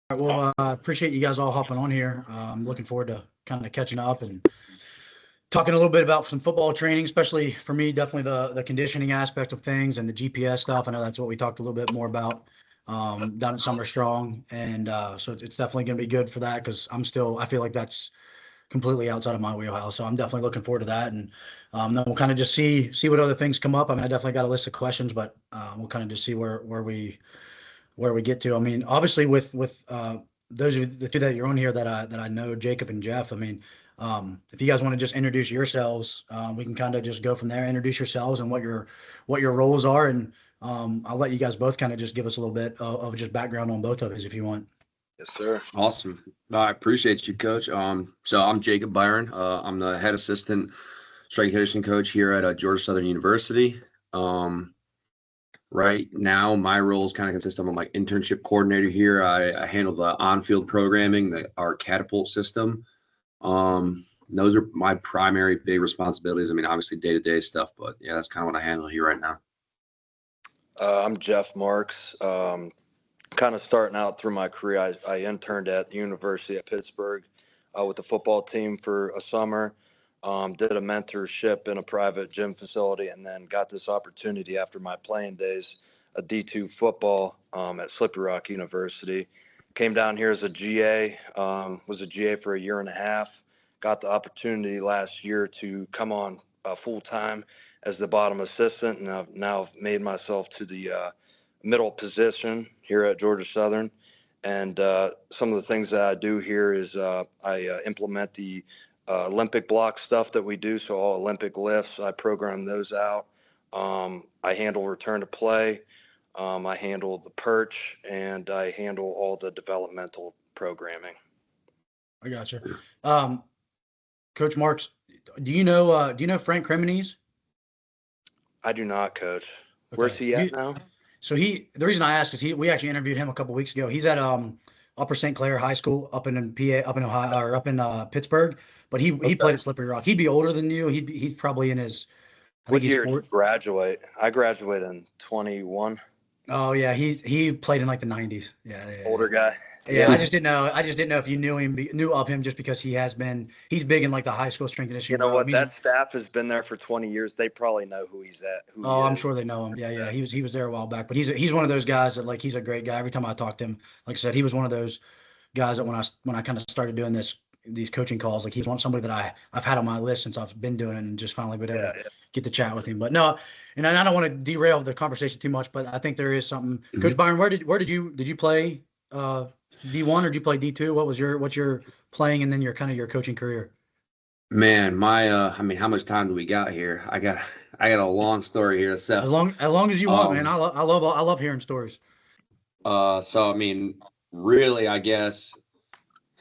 right, well, appreciate you guys all hopping on here. I'm looking forward to kind of catching up and talking a little bit about some football training, especially for me, definitely the conditioning aspect of things and the GPS stuff. I know that's what we talked a little bit more about down at Summer Strong, and so it's definitely going to be good for that because I feel like that's completely outside of my wheelhouse. So I'm definitely looking forward to that, and then we'll kind of just see what other things come up. I mean, I definitely got a list of questions, but we'll kind of just see where we get to. I mean, obviously with those of the two that you're on here that I know, Jacob and Jeff. I mean, if you guys want to just introduce yourselves, we can kind of just go from there. Introduce yourselves and what your roles are, and I'll let you guys both kind of just give us a little bit of just background on both of us if you want. Yes, sir. Awesome. I appreciate you, Coach. So I'm Jacob Byron. I'm the head assistant strength and conditioning coach here at Georgia Southern University. Right now, my roles kind of consist of I'm like internship coordinator here. I handle the on-field programming, our catapult system. Those are my primary big responsibilities. I mean, obviously day-to-day stuff, but yeah, that's kind of what I handle here right now. I'm Jeff Marx. Kind of starting out through my career, I interned at the University of Pittsburgh with the football team for a summer. Did a mentorship in a private gym facility, and then got this opportunity after my playing days, a D2 football at Slippery Rock University. Came down here as a GA, was a GA for a year and a half. Got the opportunity last year to come on full time as the bottom assistant, and I've now made myself to the middle position here at Georgia Southern. And some of the things that I do here is I implement the Olympic block stuff that we do. So all Olympic lifts, I program those out. I handle return to play. I handle the perch, and I handle all the developmental programming. I gotcha. Coach Marks, do you know Frank Cremonese? I do not, Coach. Where's Okay. he at now? So the reason I ask is we actually interviewed him a couple weeks ago. He's at Upper St. Clair High School up in PA, up in Ohio, or up in Pittsburgh, but he played Okay. at Slippery Rock. He'd be older than you. He's probably in his, I think What he's year did four. you graduate? I graduated in 21. Oh yeah, he played in like the 90s. Yeah, yeah, yeah. Older guy. Yeah, Yeah. I just didn't know if you knew of him just because he's big in like the high school strength and You conditioning know world. I what? mean, That staff has been there for 20 years. They probably know who he oh, I'm is. sure they know him. Yeah, yeah. Yeah. He was there a while back, but he's one of those guys that like he's a great guy. Every time I talk to him, like I said, he was one of those guys that when I kind of started doing these coaching calls, like he's somebody that I've had on my list since I've been doing it and just finally been able Yeah. to get to chat with him. But no, and I don't want to derail the conversation too much, but I think there is something. Coach Mhm. Byron, where did you play D1 or did you play D2? What's your playing and then your coaching career? Man, I mean, how much time do we got here? I got a long story here. So, As long as you want, man. um, I love hearing stories. so I mean, really, I guess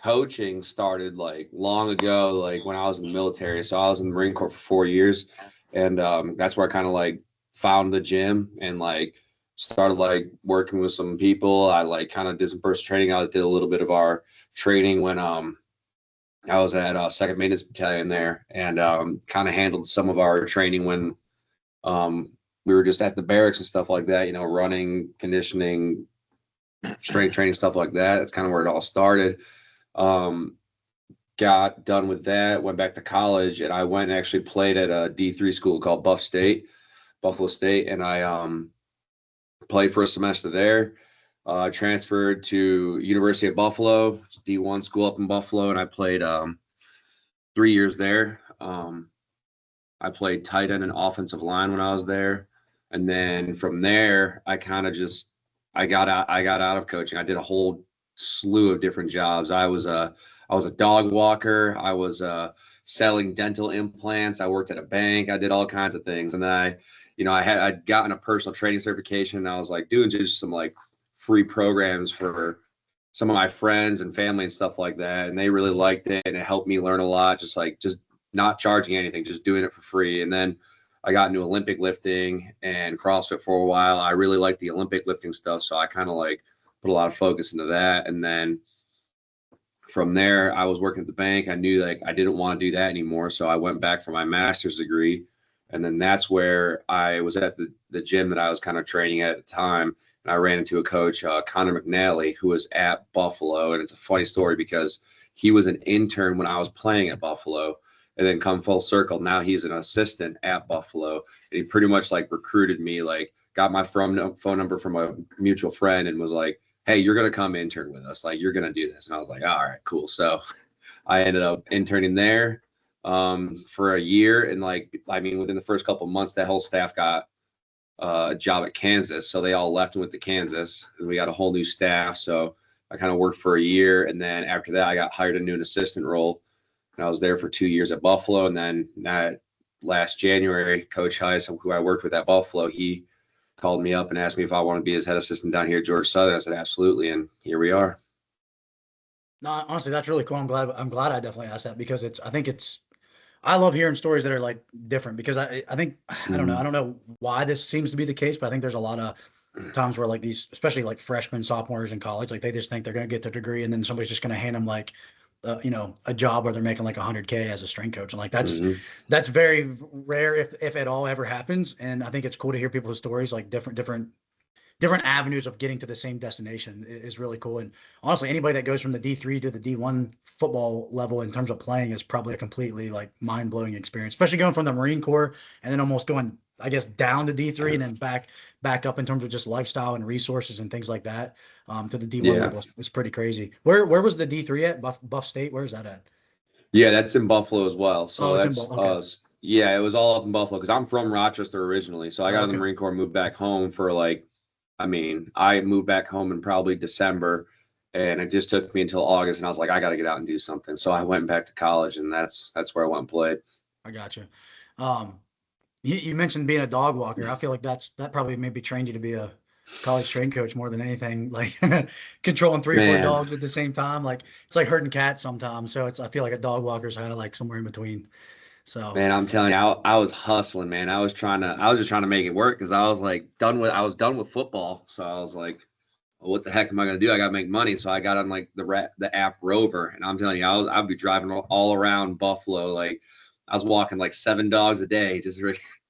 coaching started like long ago, like when I was in the military. So I was in the Marine Corps for 4 years, and that's where I kind of like found the gym and like started like working with some people. I like kind of did some first training. I did a little bit of our training when I was at Second Maintenance Battalion there, and kind of handled some of our training when um, we were just at the barracks and stuff like that. You know, running, conditioning, strength training, stuff like that. That's kind of where it all started. Um, got done with that, went back to college, and I went and actually played at a D3 school called Buffalo State, and I played for a semester there. Transferred to University of Buffalo, D1 school up in Buffalo, and I played 3 years there. I played tight end and offensive line when I was there, and then from there, I kind of just I got out. I got out of coaching. I did a whole slew of different jobs. I was a dog walker. I was selling dental implants. I worked at a bank. I did all kinds of things, and then I'd gotten a personal training certification, and I was like doing just some like free programs for some of my friends and family and stuff like that, and they really liked it, and it helped me learn a lot. Just not charging anything, just doing it for free. And then I got into Olympic lifting and CrossFit for a while. I really liked the Olympic lifting stuff, so I kind of like put a lot of focus into that. And then from there, I was working at the bank. I knew like I didn't want to do that anymore, so I went back for my master's degree. And then that's where I was at the gym that I was kind of training at the time. and I ran into a coach, Connor McNally, who was at Buffalo. And it's a funny story because he was an intern when I was playing at Buffalo, and then come full circle. Now he's an assistant at Buffalo, and he pretty much like recruited me, like got my phone number from a mutual friend and was like, hey, you're going to come intern with us. Like, you're going to do this. And I was like, all right, cool. So I ended up interning there for a year. And like, I mean, within the first couple of months, that whole staff got a job at Kansas. So they all left and went to Kansas, and we got a whole new staff. So I kind of worked for a year. And then after that, I got hired into an assistant role. And I was there for 2 years at Buffalo. And then last January, Coach Heiss, who I worked with at Buffalo, he called me up and asked me if I want to be his head assistant down here at Georgia Southern. I said, absolutely. And here we are. No, honestly, that's really cool. I'm glad I definitely asked that, because I love hearing stories that are like different, because I think, I don't know why this seems to be the case, but I think there's a lot of times where like these, especially like freshmen, sophomores in college, like they just think they're going to get their degree and then somebody's just going to hand them like, a job where they're making like 100K as a strength coach. And like, that's very rare if at all ever happens. And I think it's cool to hear people's stories, like different avenues of getting to the same destination is really cool. And honestly, anybody that goes from the D3 to the D1 football level in terms of playing is probably a completely like mind-blowing experience, especially going from the Marine Corps and then almost going, I guess, down to D3 and then back up in terms of just lifestyle and resources and things like that, to the D1 level was pretty crazy. Where was the D3 at? Buff State? Where's that at? Yeah, that's in Buffalo as well. So that's okay. Yeah, it was all up in Buffalo because I'm from Rochester originally. So I got in the Marine Corps, moved back home for like, I moved back home in probably December, and it just took me until August, and I was like, I got to get out and do something. So I went back to college, and that's where I went and played. I got you. You mentioned being a dog walker. I feel like that probably maybe trained you to be a college strength coach more than anything, like controlling 3 or 4 dogs at the same time. Like it's like herding cats sometimes. So I feel like a dog walker is kind of like somewhere in between. So man, I'm telling you, I was hustling, man. I was just trying to make it work because I was like I was done with football. So I was like, well, what the heck am I going to do? I got to make money. So I got on like the app Rover, and I'm telling you, I'd be driving all around Buffalo. Like I was walking like 7 dogs a day, just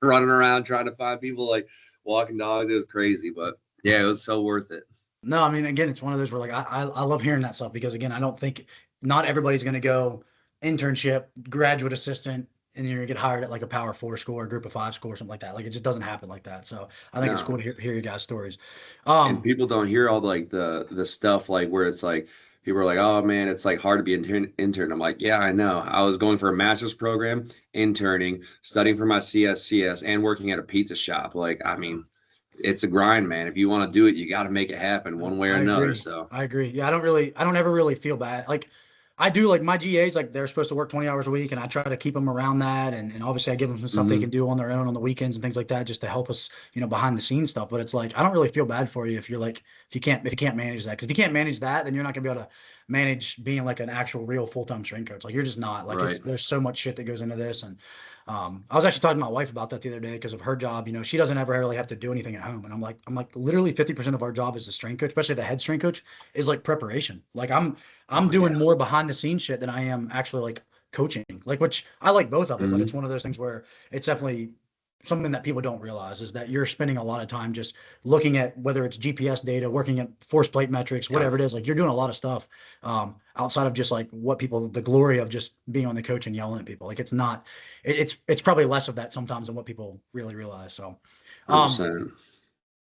running around trying to find people like walking dogs. It was crazy, but yeah, it was so worth it. No, I mean, again, it's one of those where like I love hearing that stuff, because again, I don't think not everybody's going to go internship, graduate assistant, and you're gonna get hired at like a Power 4 school or Group of 5 school or something like that. Like it just doesn't happen like that. So I think it's cool to hear your guys' stories. And people don't hear all like the stuff like where it's like people are like, oh man, it's like hard to be an intern. I'm like, yeah, I know. I was going for a master's program, interning, studying for my CS, and working at a pizza shop. Like, I mean, it's a grind, man. If you want to do it, you got to make it happen one way or another. Agree. So I agree. Yeah, I don't ever really feel bad. Like I do, like my GAs, like they're supposed to work 20 hours a week, and I try to keep them around that. And obviously I give them some stuff they can do on their own on the weekends and things like that, just to help us, behind the scenes stuff. But it's like, I don't really feel bad for you if you're like, if you can't manage that. Cause if you can't manage that, then you're not gonna be able to manage being like an actual real full-time strength coach. Like you're just not like, there's so much shit that goes into this. And I was actually talking to my wife about that the other day because of her job. She doesn't ever really have to do anything at home. And I'm like, literally 50% of our job as a strength coach, especially the head strength coach, is like preparation. Like I'm doing more behind the scenes shit than I am actually like coaching, like, which I like both of it, but it's one of those things where it's definitely something that people don't realize is that you're spending a lot of time just looking at whether it's GPS data, working at force plate metrics, whatever it is. Like you're doing a lot of stuff outside of just like the glory of just being on the coach and yelling at people. Like it's probably less of that sometimes than what people really realize. So,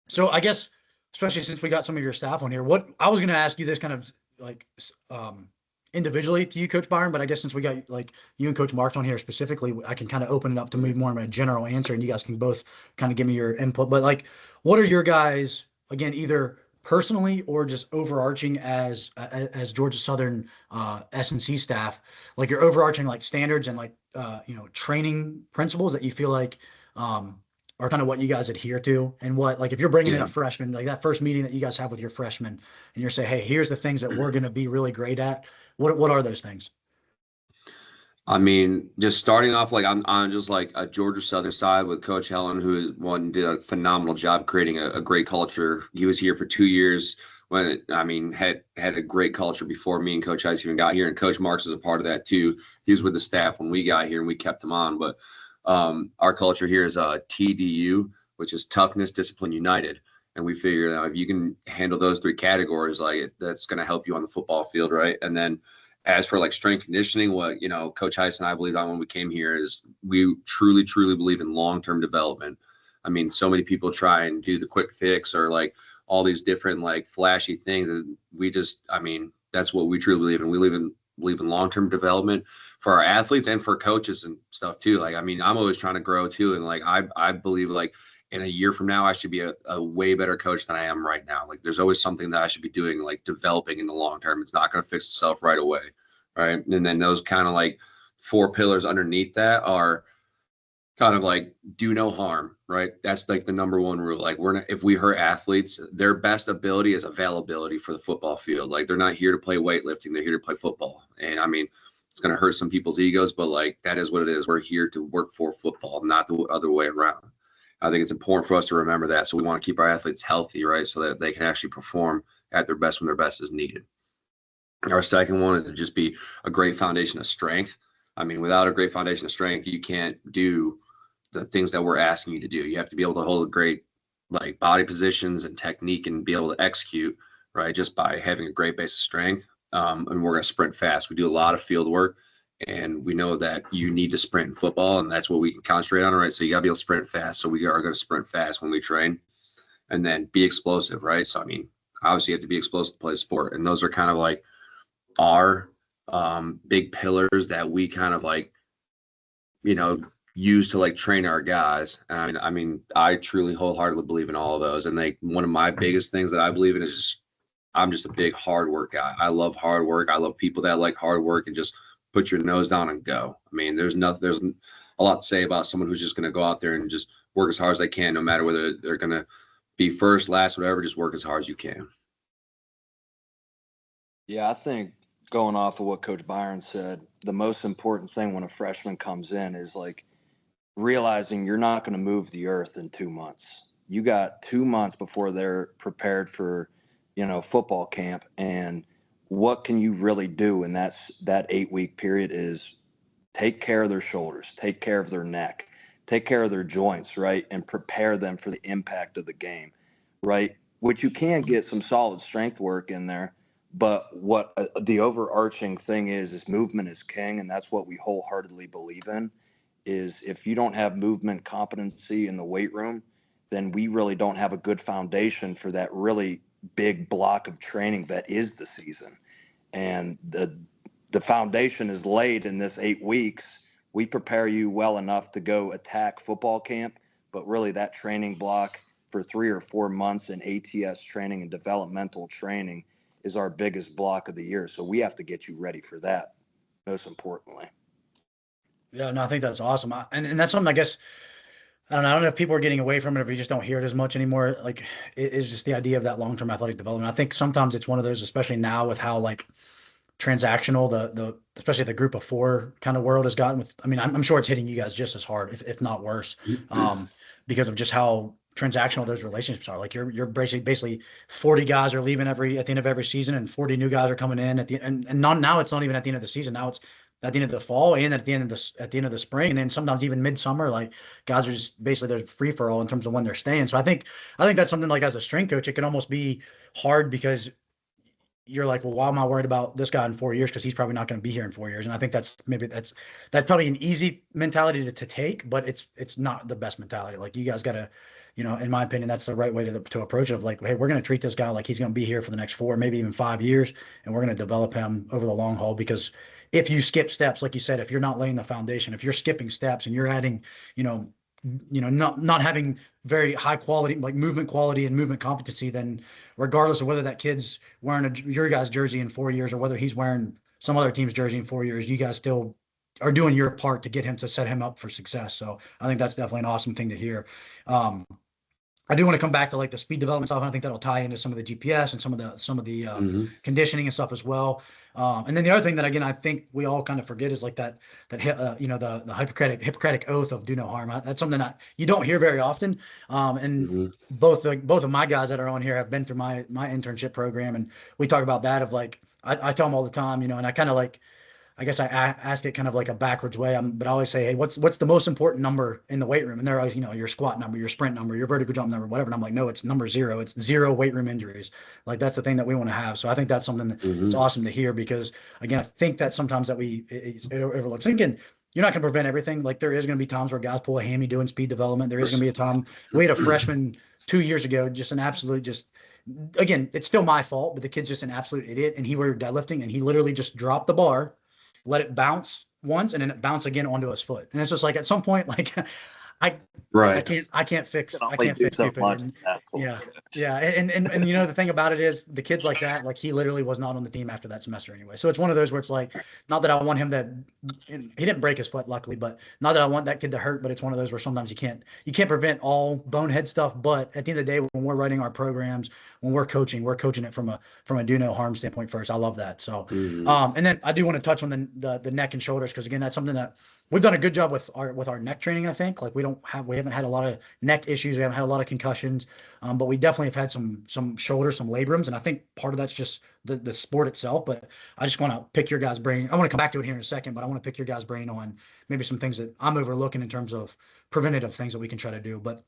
so I guess, especially since we got some of your staff on here, what I was going to ask you this kind of like, individually to you, Coach Byron, but I guess since we got like you and Coach Marx on here specifically, I can kind of open it up to maybe more of a general answer, and you guys can both kind of give me your input. But like, what are your guys, again, either personally or just overarching as Georgia Southern S&C staff, like your overarching like standards and like training principles that you feel like are kind of what you guys adhere to, and what, like if you're bringing in a freshman, like that first meeting that you guys have with your freshmen, and you're saying, hey, here's the things that we're going to be really great at. What are those things? I mean, just starting off, like I'm just like a Georgia Southern side with Coach Helen, who did a phenomenal job creating a great culture. He was here for 2 years had a great culture before me and Coach Heiss even got here, and Coach Marx is a part of that too. He was with the staff when we got here, and we kept him on. But our culture here is TDU, which is Toughness, Discipline, United. And we figured out if you can handle those 3 categories, like that's going to help you on the football field, right? And then as for like strength conditioning, what, you know, Coach Heiss and I believed on when we came here is we truly, truly believe in long-term development. I mean, so many people try and do the quick fix or like all these different like flashy things. And we just, I mean, that's what we truly believe in. We believe in long-term development for our athletes and for coaches and stuff too. Like, I mean, I'm always trying to grow too. And like, I believe like in a year from now, I should be a way better coach than I am right now. Like there's always something that I should be doing, like developing in the long term. It's not going to fix itself right away. Right. And then those kind of like 4 pillars underneath that are kind of like do no harm, right? That's like the number 1 rule. Like we're not, if we hurt athletes, their best ability is availability for the football field. Like they're not here to play weightlifting. They're here to play football. And I mean, it's going to hurt some people's egos, but like, that is what it is. We're here to work for football, not the other way around. I think it's important for us to remember that. So we want to keep our athletes healthy, right? So that they can actually perform at their best when their best is needed. Our second one is to just be a great foundation of strength. I mean, without a great foundation of strength, you can't do the things that we're asking you to do. You have to be able to hold a great like body positions and technique and be able to execute, right? Just by having a great base of strength. And we're going to sprint fast. We do a lot of field work, and we know that you need to sprint in football, and that's what we can concentrate on, right? So you got to be able to sprint fast. So we are going to sprint fast when we train, and then be explosive, right? So, I mean, obviously you have to be explosive to play sport. And those are kind of like our big pillars that we kind of like, you know, use to like train our guys. And I mean, I truly wholeheartedly believe in all of those. And like one of my biggest things that I believe in is just, I'm just a big hard work guy. I love hard work. I love people that like hard work and just put your nose down and go. I mean, there's a lot to say about someone who's just going to go out there and just work as hard as they can, no matter whether they're going to be first, last, whatever, just work as hard as you can. Yeah, I think going off of what Coach Byron said, the most important thing when a freshman comes in is like realizing you're not going to move the earth in 2 months. You got 2 months before they're prepared for, you know, football camp. And what can you really do in that 8-week period is take care of their shoulders, take care of their neck, take care of their joints, right? And prepare them for the impact of the game, right? Which you can get some solid strength work in there. But what the overarching thing is movement is king. And that's what we wholeheartedly believe in, is if you don't have movement competency in the weight room, then we really don't have a good foundation for that really big block of training that is the season. And the foundation is laid in this 8 weeks. We prepare you well enough to go attack football camp, but really that training block for 3 or 4 months in ATS training and developmental training is our biggest block of the year. So we have to get you ready for that, most importantly. Yeah, no, I think that's awesome. And that's something, I guess, I don't know if people are getting away from it, if we just don't hear it as much anymore. Like, it is just the idea of that long-term athletic development. I think sometimes it's one of those, especially now with how like transactional the especially the group of 4 kind of world has gotten with, I mean, I'm sure it's hitting you guys just as hard, if not worse, because of just how transactional those relationships are. Like you're basically 40 guys are leaving at the end of every season, and 40 new guys are coming in at the end. And not, now it's not even at the end of the season. Now it's at the end of the fall and at the end of the spring, and then sometimes even midsummer. Like guys are just basically, they're free for all in terms of when they're staying. So I think that's something, like as a strength coach, it can almost be hard, because you're like, well, why am I worried about this guy in 4 years? Because he's probably not going to be here in 4 years. And I think that's probably an easy mentality to take, but it's not the best mentality. Like you guys got to, you know, in my opinion, that's the right way to approach it. Of like, hey, we're going to treat this guy like he's going to be here for the next 4, maybe even 5 years, and we're going to develop him over the long haul. Because if you skip steps, like you said, if you're not laying the foundation, if you're skipping steps and you're adding, not having very high quality, like movement quality and movement competency, then regardless of whether that kid's wearing your guy's jersey in 4 years or whether he's wearing some other team's jersey in 4 years, you guys still are doing your part to set him up for success. So I think that's definitely an awesome thing to hear. I do want to come back to like the speed development stuff. And I think that'll tie into some of the GPS and some of the conditioning and stuff as well. And then the other thing that, again, I think we all kind of forget is like the Hippocratic oath of do no harm. That's something that you don't hear very often. And both of my guys that are on here have been through my internship program, and we talk about that of like, I tell them all the time, and I kind of like, I guess I ask it kind of like a backwards way. But I always say, hey, what's the most important number in the weight room? And they're always, your squat number, your sprint number, your vertical jump number, whatever. And I'm like, no, it's number 0. It's 0 weight room injuries. Like that's the thing that we want to have. So I think that's something that's awesome to hear, because again, I think that sometimes that it overlooks. And again, you're not going to prevent everything. Like there is going to be times where guys pull a hammy doing speed development. There is going to be a time. We had a freshman 2 years ago, just an absolute, again, it's still my fault, but the kid's just an absolute idiot. And we were deadlifting and he literally just dropped the bar, let it bounce once, and then it bounced again onto his foot. And it's just like, at some point, like I can't fix stupid. And, yeah. And the thing about it is the kids like that, like he literally was not on the team after that semester anyway. So it's one of those where it's like, not that I want him to, he didn't break his foot luckily, but not that I want that kid to hurt, but it's one of those where sometimes you can't prevent all bonehead stuff. But at the end of the day, when we're writing our programs, when we're coaching it from a do no harm standpoint first. I love that. So, and then I do want to touch on the neck and shoulders, because again, that's something that we've done a good job with our neck training. I think like we haven't had a lot of neck issues. We haven't had a lot of concussions, but we definitely have had some shoulders, some labrums. And I think part of that's just the sport itself, but I just want to pick your guys' brain. I want to come back to it here in a second, but I want to pick your guys' brain on maybe some things that I'm overlooking in terms of preventative things that we can try to do. But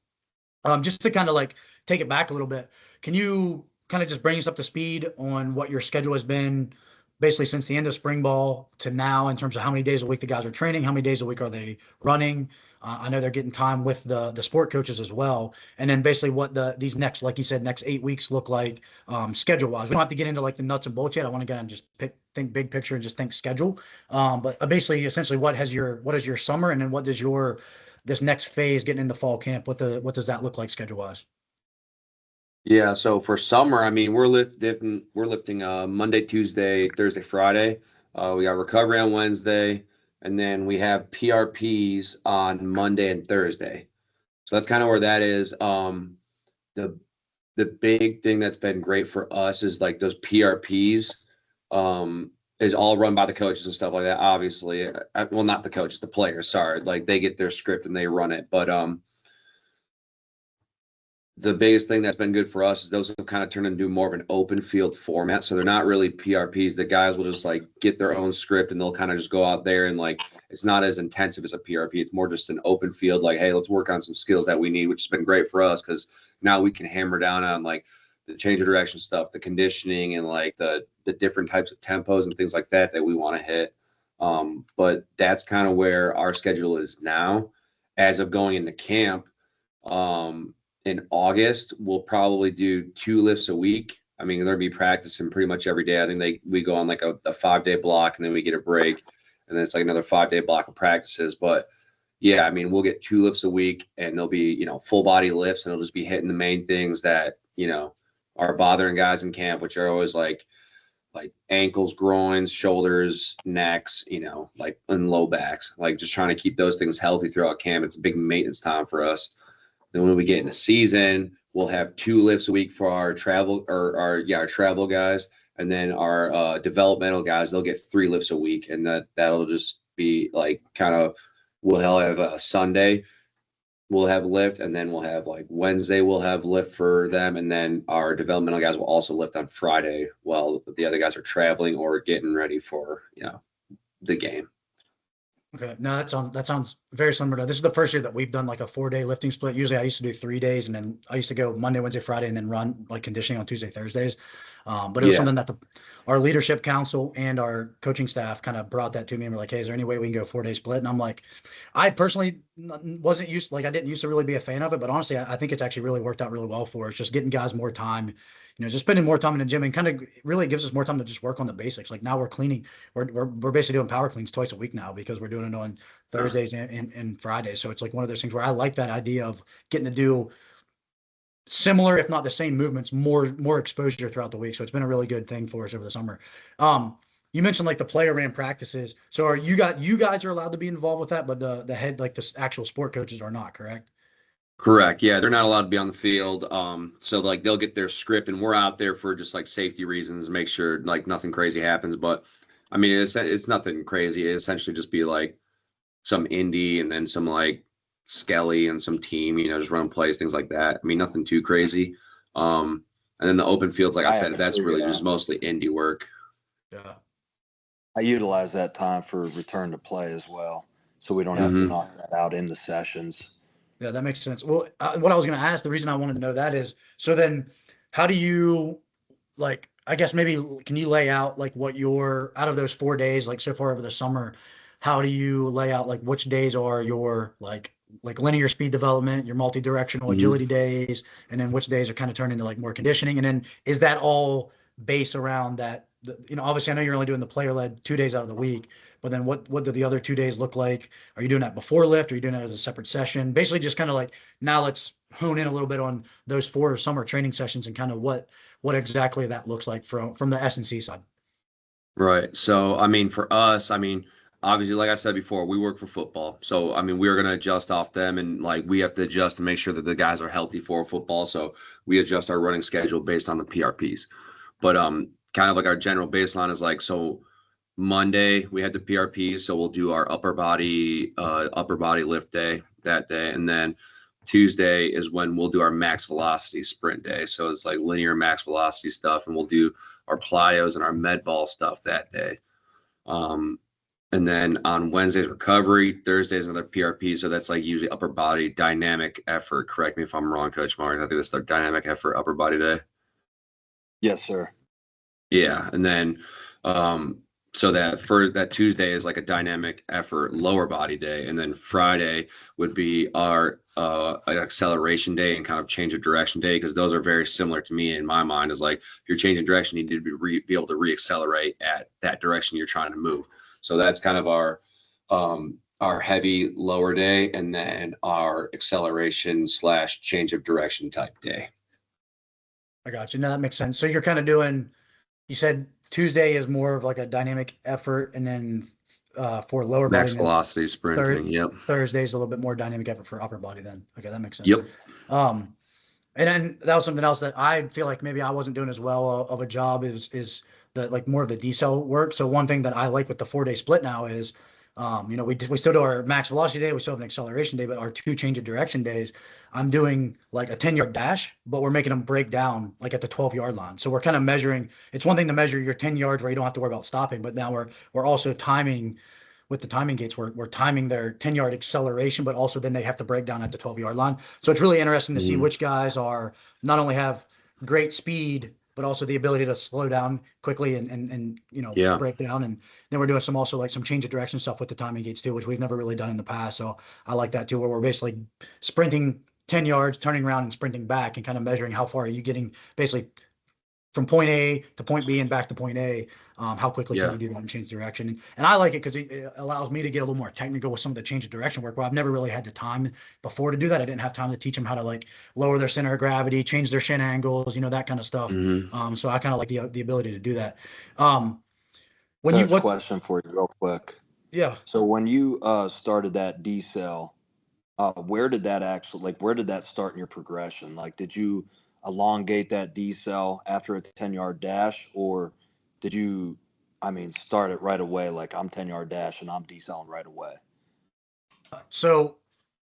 just to kind of like take it back a little bit, can you kind of just bring us up to speed on what your schedule has been basically since the end of spring ball to now, in terms of how many days a week the guys are training, how many days a week are they running? I know they're getting time with the sport coaches as well. And then basically what these next, like you said, next 8 weeks look like schedule wise. We don't have to get into like the nuts and bolts yet. I want to get on just think big picture and just think schedule. But basically, essentially, what is your summer, and then what does this next phase getting into fall camp? What does that look like schedule wise? Yeah, so for summer, I mean, we're lifting Monday, Tuesday, Thursday, Friday. We got recovery on Wednesday, and then we have PRPs on Monday and Thursday. So that's kind of where that is. The big thing that's been great for us is like those PRPs is all run by the coaches and stuff like that. Obviously, well, not the coaches, the players. Sorry, like they get their script and they run it, but the biggest thing that's been good for us is those have kind of turned into more of an open field format. So they're not really PRPs. The guys will just like get their own script and they'll kind of just go out there, and like it's not as intensive as a PRP. It's more just an open field, like, hey, let's work on some skills that we need, which has been great for us because now we can hammer down on like the change of direction stuff, the conditioning, and like the different types of tempos and things like that we want to hit. But that's kind of where our schedule is now. As of going into camp, in August, we'll probably do 2 lifts a week. I mean, they'll be practicing pretty much every day. I think we go on like a 5-day block, and then we get a break, and then it's like another 5-day block of practices. But yeah, I mean, we'll get 2 lifts a week, and they'll be, full body lifts, and it'll just be hitting the main things that, are bothering guys in camp, which are always like ankles, groins, shoulders, necks, like and low backs, like just trying to keep those things healthy throughout camp. It's a big maintenance time for us. Then when we get into season, we'll have 2 lifts a week for our travel our travel guys, and then our developmental guys, they'll get 3 lifts a week, and that'll just be like we'll have a Sunday, we'll have lift, and then we'll have like Wednesday we'll have lift for them, and then our developmental guys will also lift on Friday while the other guys are traveling or getting ready for the game. Okay. No, that sounds very similar to this. Is the first year that we've done like a 4-day lifting split. Usually I used to do 3 days, and then I used to go Monday, Wednesday, Friday, and then run like conditioning on Tuesday, Thursdays. But it was something that our leadership council and our coaching staff kind of brought that to me and were like, hey, is there any way we can go 4-day split? And I'm like, I personally wasn't used, like I didn't used to really be a fan of it, but honestly, I think it's actually really worked out really well for us, just getting guys more time, just spending more time in the gym, and kind of really gives us more time to just work on the basics. Like now we're cleaning, we're basically doing power cleans twice a week now because we're doing it on Thursdays and Fridays. So it's like one of those things where I like that idea of getting to do similar, if not the same movements, more exposure throughout the week. So it's been a really good thing for us over the summer. You mentioned like the player ran practices. So you guys are allowed to be involved with that, but the head, like the actual sport coaches are not, correct? Correct. Yeah, they're not allowed to be on the field. So like they'll get their script, and we're out there for just like safety reasons, make sure like nothing crazy happens. But I mean, it's nothing crazy. It essentially just be like some indie and then some like skelly and some team, just run plays, things like that. I mean, nothing too crazy. And then the open fields, like I said, that's really just mostly indie work. Yeah. I utilize that time for return to play as well, so we don't Yeah. have to knock that out in the sessions. Yeah, that makes sense. Well, what I was going to ask, the reason I wanted to know that is, so then how do you, like, I guess maybe can you lay out like what your, out of those 4 days, like so far over the summer, how do you lay out like which days are your like linear speed development, your multi-directional Mhm. agility days, and then which days are kind of turned into like more conditioning? And then is that all based around that, obviously I know you're only doing the player-led 2 days out of the week, but then what do the other 2 days look like? Are you doing that before lift? Are you doing it as a separate session? Basically just kind of like, now let's hone in a little bit on those 4 summer training sessions and kind of what exactly that looks like from the S&C side. Right. So, I mean, for us, I mean, obviously, like I said before, we work for football. So, I mean, we're going to adjust off them and like we have to adjust to make sure that the guys are healthy for football. So, we adjust our running schedule based on the PRPs. But kind of like our general baseline is like, so Monday we had the PRPs, so we'll do our upper body lift day that day, and then Tuesday is when we'll do our max velocity sprint day. So it's like linear max velocity stuff, and we'll do our plyos and our med ball stuff that day. Um, and then on Wednesday's recovery, Thursday's another PRP. So that's like usually upper body dynamic effort. Correct me if I'm wrong, Coach Mark. I think that's their dynamic effort upper body day. Yes, sir. Yeah, and then so that Tuesday is like a dynamic effort lower body day, and then Friday would be our an acceleration day and kind of change of direction day, because those are very similar to me in my mind. Is like if you're changing direction, you need to be able to reaccelerate at that direction you're trying to move. So that's kind of our heavy lower day, and then our acceleration / change of direction type day. I got you. No, that makes sense. So you're kind of doing, you said Tuesday is more of like a dynamic effort, and then for lower body, Max velocity sprinting. Yep. Thursday's a little bit more dynamic effort for upper body then. Okay, that makes sense. Yep. And then that was something else that I feel like maybe I wasn't doing as well of a job is the like more of the decel work. So one thing that I like with the 4 day split now is, we still do our max velocity day, we still have an acceleration day, but our 2 change of direction days, I'm doing like a 10-yard dash, but we're making them break down like at the 12-yard line. So we're kind of measuring. It's one thing to measure your 10 yards where you don't have to worry about stopping, but now we're also timing with the timing gates. We're timing their 10-yard acceleration, but also then they have to break down at the 12-yard line. So it's really interesting to see which guys are not only have great speed, but also the ability to slow down quickly and Yeah. break down. And then we're doing some also like some change of direction stuff with the timing gates too, which we've never really done in the past. So I like that too, where we're basically sprinting 10 yards, turning around and sprinting back, and kind of measuring how far are you getting basically from point A to point B and back to point A. How quickly can you do that and change direction? And I like it because it allows me to get a little more technical with some of the change of direction work, where I've never really had the time before to do that. I didn't have time to teach them how to like lower their center of gravity, change their shin angles, that kind of stuff. So I kind of like the ability to do that. Question for you real quick. Yeah. So when you started that decel, where did that start in your progression? Like, did you elongate that decel after a 10-yard dash, or did you, start it right away? Like, I'm 10-yard dash and I'm decelling right away. So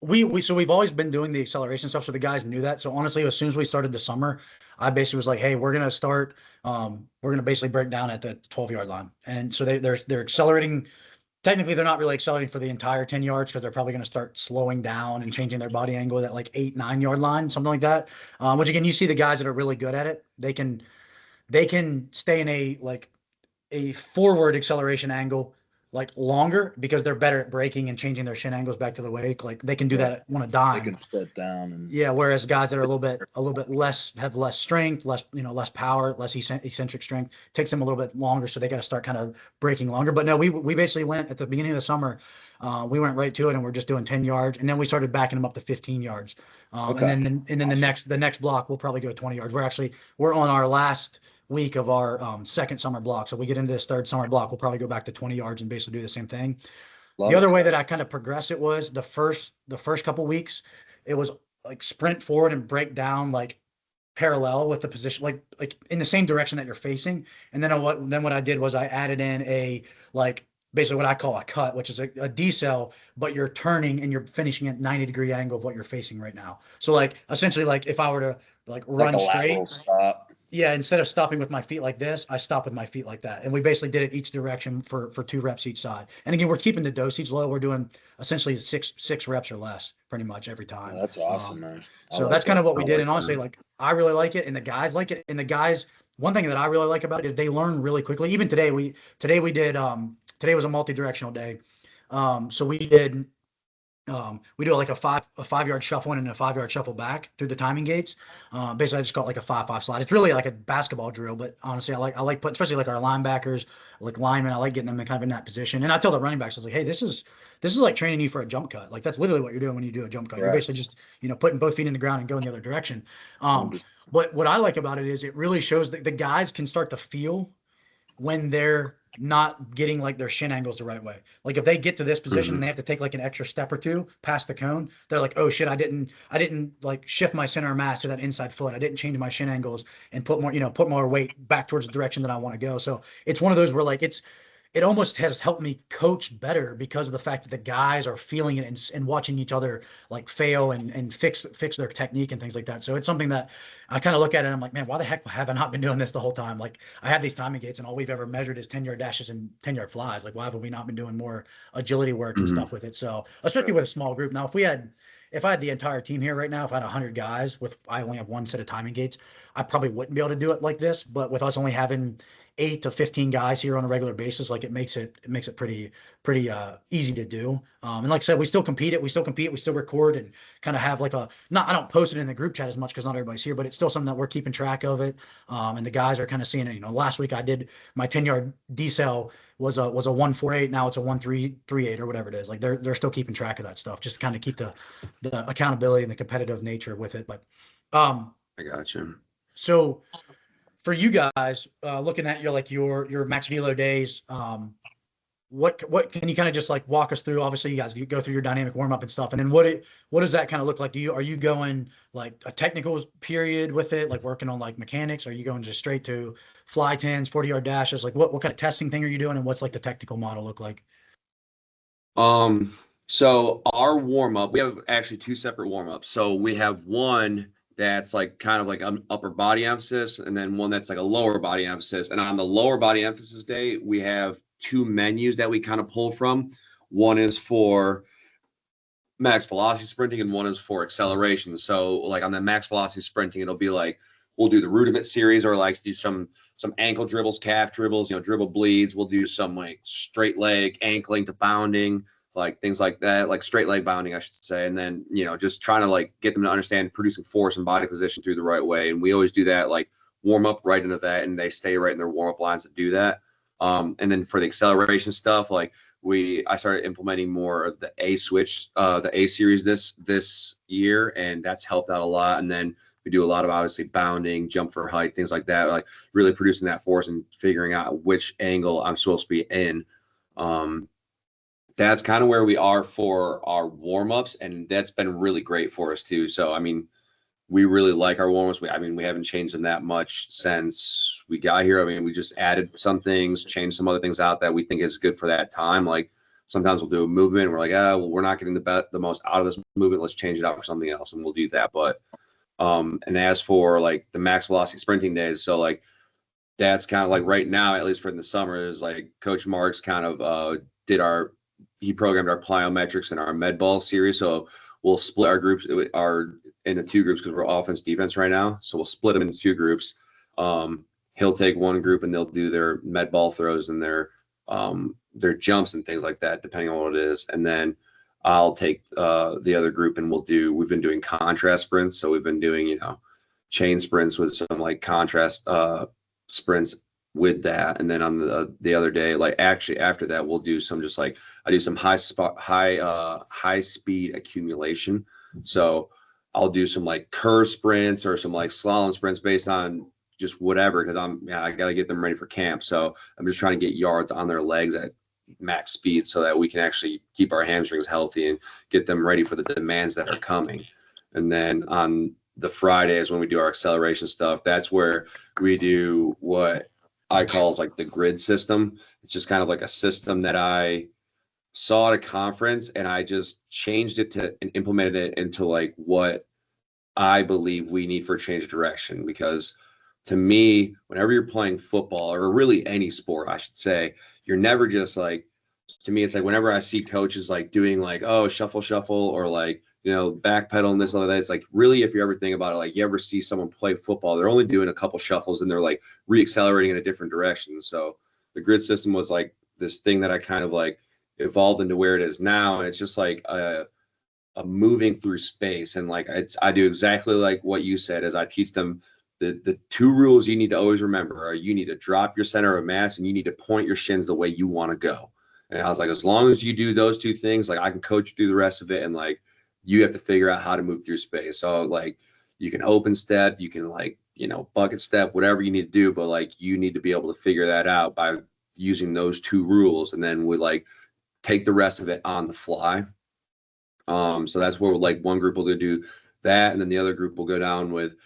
we've always been doing the acceleration stuff, so the guys knew that. So honestly, as soon as we started the summer, I basically was like, hey, we're gonna start. We're gonna basically break down at the 12-yard line, and so they're accelerating. Technically, they're not really accelerating for the entire 10 yards, because they're probably going to start slowing down and changing their body angle at like 8-9 yard line, something like that. Which again, you see the guys that are really good at it, they can stay in a forward acceleration angle like longer, because they're better at braking and changing their shin angles back to the wake. Like they can do that on a dime. They can sit down and Whereas guys that are a little bit less, have less strength, less power, less eccentric strength, takes them a little bit longer. So they got to start kind of braking longer. But no, we basically went at the beginning of the summer. We went right to it, and we're just doing 10 yards, and then we started backing them up to 15 yards. Okay. And then the next block we'll probably go 20 yards. We're on our last week of our second summer block. So we get into this third summer block, we'll probably go back to 20 yards and basically do the same thing. The other way that I kind of progressed it was the first couple weeks, it was like sprint forward and break down like parallel with the position, like in the same direction that you're facing. And then what I did was I added in a like basically what I call a cut, which is a decel, but you're turning and you're finishing at 90-degree angle of what you're facing right now. So like essentially, like if I were to like run like a straight, lateral stop. Yeah, instead of stopping with my feet like this, I stop with my feet like that. And we basically did it each direction for 2 reps each side. And again, we're keeping the dosage low. We're doing essentially six reps or less pretty much every Yeah, time. that's awesome, man. I So like that's kind that. of what I we did. like And honestly, that. like I really like it and the guys like it. And the guys, one thing that I really like about it is they learn really quickly. Even today we did today was a multi-directional day. So we do like a 5 yard shuffle in and a 5 yard shuffle back through the timing gates. Basically, I just call it like a 5-5 slide. It's really like a basketball drill, but honestly, I like putting, especially like our linebackers, like linemen. I like getting them in kind of in that position. And I tell the running backs, I was like, hey, this is like training you for a jump cut. Like that's literally what you're doing when you do a jump cut. You're basically Correct. just putting both feet in the ground and going the other direction. Um, 100%. but what I like about it is it really shows that the guys can start to feel when they're not getting like their shin angles the right way. Like if they get to this position and they have to take like an extra step or two past the cone, they're like, oh shit, I didn't like shift my center of mass to that inside foot. I didn't change my shin angles and put more weight back towards the direction that I want to go. So it's one of those where like it almost has helped me coach better because of the fact that the guys are feeling it and watching each other like fail and fix their technique and things like that. So it's something that I kind of look at it and I'm like, man, why the heck have I not been doing this the whole time? Like I have these timing gates and all we've ever measured is 10-yard dashes and 10-yard flies. Like why have we not been doing more agility work and Mhm. stuff with it? So especially with a small group. Now, if I had the entire team here right now, if I had 100 guys with I only have one set of timing gates, I probably wouldn't be able to do it like this. But with us only having 8 to 15 guys here on a regular basis, like it makes it pretty easy to do. And like I said, we still compete, we still record and kind of have like I don't post it in the group chat as much because not everybody's here, but it's still something that we're keeping track of it. And the guys are kind of seeing it. Last week I did my 10-yard decel was a 148. Now it's a 1338 or whatever it is. Like they're still keeping track of that stuff, just to kind of keep the accountability and the competitive nature with it. But I got you. so for you guys, looking at your max velo days, what can you kind of just like walk us through? Obviously, you go through your dynamic warm up and stuff, and then what does that kind of look like? Are you going like a technical period with it, like working on like mechanics? Are you going just straight to fly 10s, 40-yard dashes? Like what kind of testing thing are you doing, and what's like the technical model look like? So our warm up, we have actually two separate warm ups. So we have one that's like kind of like an upper body emphasis, and then one that's like a lower body emphasis. And on the lower body emphasis day, we have two menus that we kind of pull from. One is for max velocity sprinting, and one is for acceleration. So like on the max velocity sprinting, it'll be like we'll do the rudiment series, or like do some ankle dribbles, calf dribbles, dribble bleeds. We'll do some like straight leg ankling to bounding, like things like that, like straight leg bounding, I should say. And then, just trying to like get them to understand producing force and body position through the right way. And we always do that, like warm up right into that, and they stay right in their warm up lines to do that. And then for the acceleration stuff, like I started implementing more of the A switch, the A series this year, and that's helped out a lot. And then we do a lot of obviously bounding, jump for height, things like that, like really producing that force and figuring out which angle I'm supposed to be in. That's kind of where we are for our warm-ups, and that's been really great for us too. So, I mean, we really like our warm-ups. We haven't changed them that much since we got here. I mean, we just added some things, changed some other things out that we think is good for that time. Like sometimes we'll do a movement and we're like, well, we're not getting the most out of this movement. Let's change it out for something else, and we'll do that. But and as for like the max velocity sprinting days, so like that's kind of like right now, at least for in the summer, is like Coach Marx kind of he programmed our plyometrics and our med ball series. So we'll split our groups into two groups because we're offense defense right now. So we'll split them into two groups. He'll take one group and they'll do their med ball throws and their jumps and things like that, depending on what it is. And then I'll take the other group and we've been doing contrast sprints. So we've been doing, chain sprints with some like contrast sprints with that. And then on the other day, like actually after that, we'll do some just like I do some high speed accumulation. So I'll do some like curve sprints or some like slalom sprints based on just whatever, because I got to get them ready for camp. So I'm just trying to get yards on their legs at max speed so that we can actually keep our hamstrings healthy and get them ready for the demands that are coming. And then on the Fridays when we do our acceleration stuff, that's where we do what I call like the grid system. It's just kind of like a system that I saw at a conference, and I just changed it and implemented it into like what I believe we need for change of direction. Because to me, whenever you're playing football or really any sport, I should say, you're never just like, to me, it's like whenever I see coaches like doing like, oh, shuffle, shuffle, or like, backpedal and this and that, it's like really, if you ever think about it, like you ever see someone play football, they're only doing a couple shuffles and they're like re-accelerating in a different direction. So the grid system was like this thing that I kind of like evolved into where it is now. And it's just like a moving through space. And like, I do exactly like what you said, as I teach them the two rules you need to always remember are you need to drop your center of mass and you need to point your shins the way you want to go. And I was like, as long as you do those two things, like I can coach you through the rest of it. And like, you have to figure out how to move through space. So like, you can open step, you can like, bucket step, whatever you need to do. But like, you need to be able to figure that out by using those two rules. And then we like take the rest of it on the fly. So that's where like one group will do that. And then the other group will go down with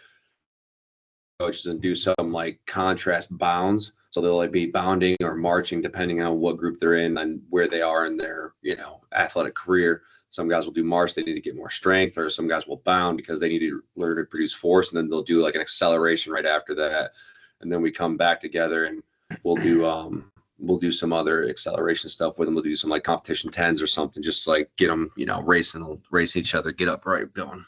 coaches and do some like contrast bounds. So they'll like be bounding or marching depending on what group they're in and where they are in their, athletic career. Some guys will do march, they need to get more strength, or some guys will bound because they need to learn to produce force, and then they'll do like an acceleration right after that. And then we come back together and we'll do some other acceleration stuff with them. We'll do some like competition 10s or something, just like get them, race each other, get up right going.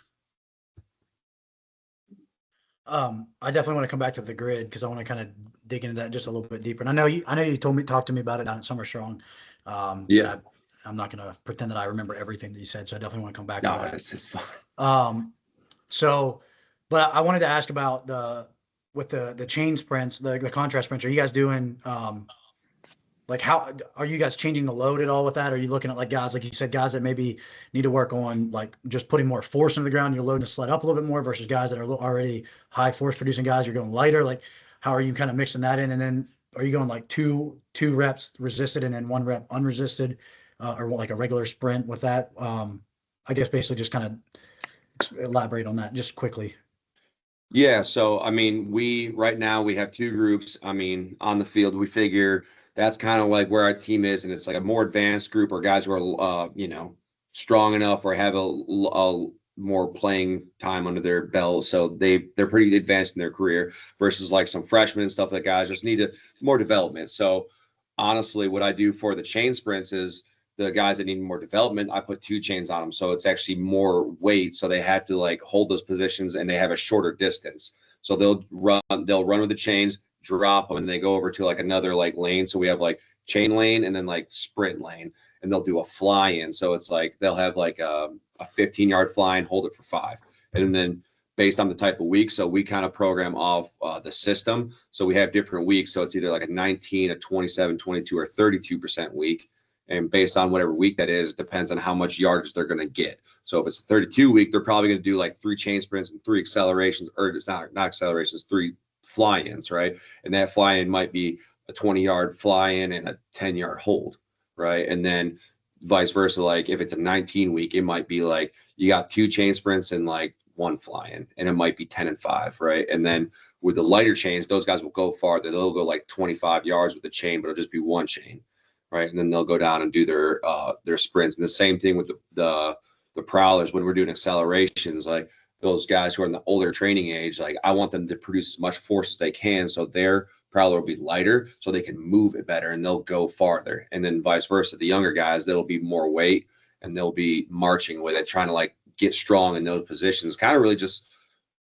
I definitely want to come back to the grid because I want to kind of dig into that just a little bit deeper. And I know you talked to me about it down at Summer Strong. Yeah. I'm not going to pretend that I remember everything that you said, so I definitely want to come back No, to that. it's fine. But I wanted to ask about the chain sprints, the contrast sprints. Are you guys doing, like how are you guys changing the load at all with that? Are you looking at like guys, like you said, guys that maybe need to work on like just putting more force into the ground, you're loading the sled up a little bit more versus guys that are already high force producing guys, you're going lighter? Like how are you kind of mixing that in? And then are you going like two reps resisted and then 1 rep unresisted, or like a regular sprint with that? I guess basically just kind of elaborate on that just quickly. Yeah. So, I mean, right now we have 2 groups. I mean, on the field, we figure that's kind of like where our team is. And it's like a more advanced group or guys who are, strong enough or have a more playing time under their belt. So they're pretty advanced in their career versus like some freshmen and stuff that guys just need more development. So honestly, what I do for the chain sprints is the guys that need more development, I put 2 chains on them. So it's actually more weight. So they have to like hold those positions and they have a shorter distance. So they'll run with the chains, drop them, and they go over to like another like lane. So we have like chain lane and then like sprint lane, and they'll do a fly in. So it's like they'll have like a 15-yard fly and hold it for 5. And then based on the type of week, so we kind of program off the system. So we have different weeks. So it's either like a 19, a 27, 22, or 32% week. And based on whatever week that is, depends on how much yardage they're going to get. So if it's a 32 week, they're probably going to do like 3 chain sprints and 3 accelerations, or it's not accelerations, 3 fly-ins, right? And that fly-in might be a 20-yard fly-in and a 10-yard hold, right? And then vice versa, like if it's a 19 week, it might be like you got 2 chain sprints and like 1 fly-in, and it might be 10 and 5, right? And then with the lighter chains, those guys will go farther. They'll go like 25 yards with the chain, but it'll just be 1 chain. Right. And then they'll go down and do their sprints. And the same thing with the prowlers when we're doing accelerations, like those guys who are in the older training age, like I want them to produce as much force as they can. So their prowler will be lighter so they can move it better and they'll go farther. And then vice versa, the younger guys, that'll be more weight and they'll be marching with it, trying to like get strong in those positions, kind of really just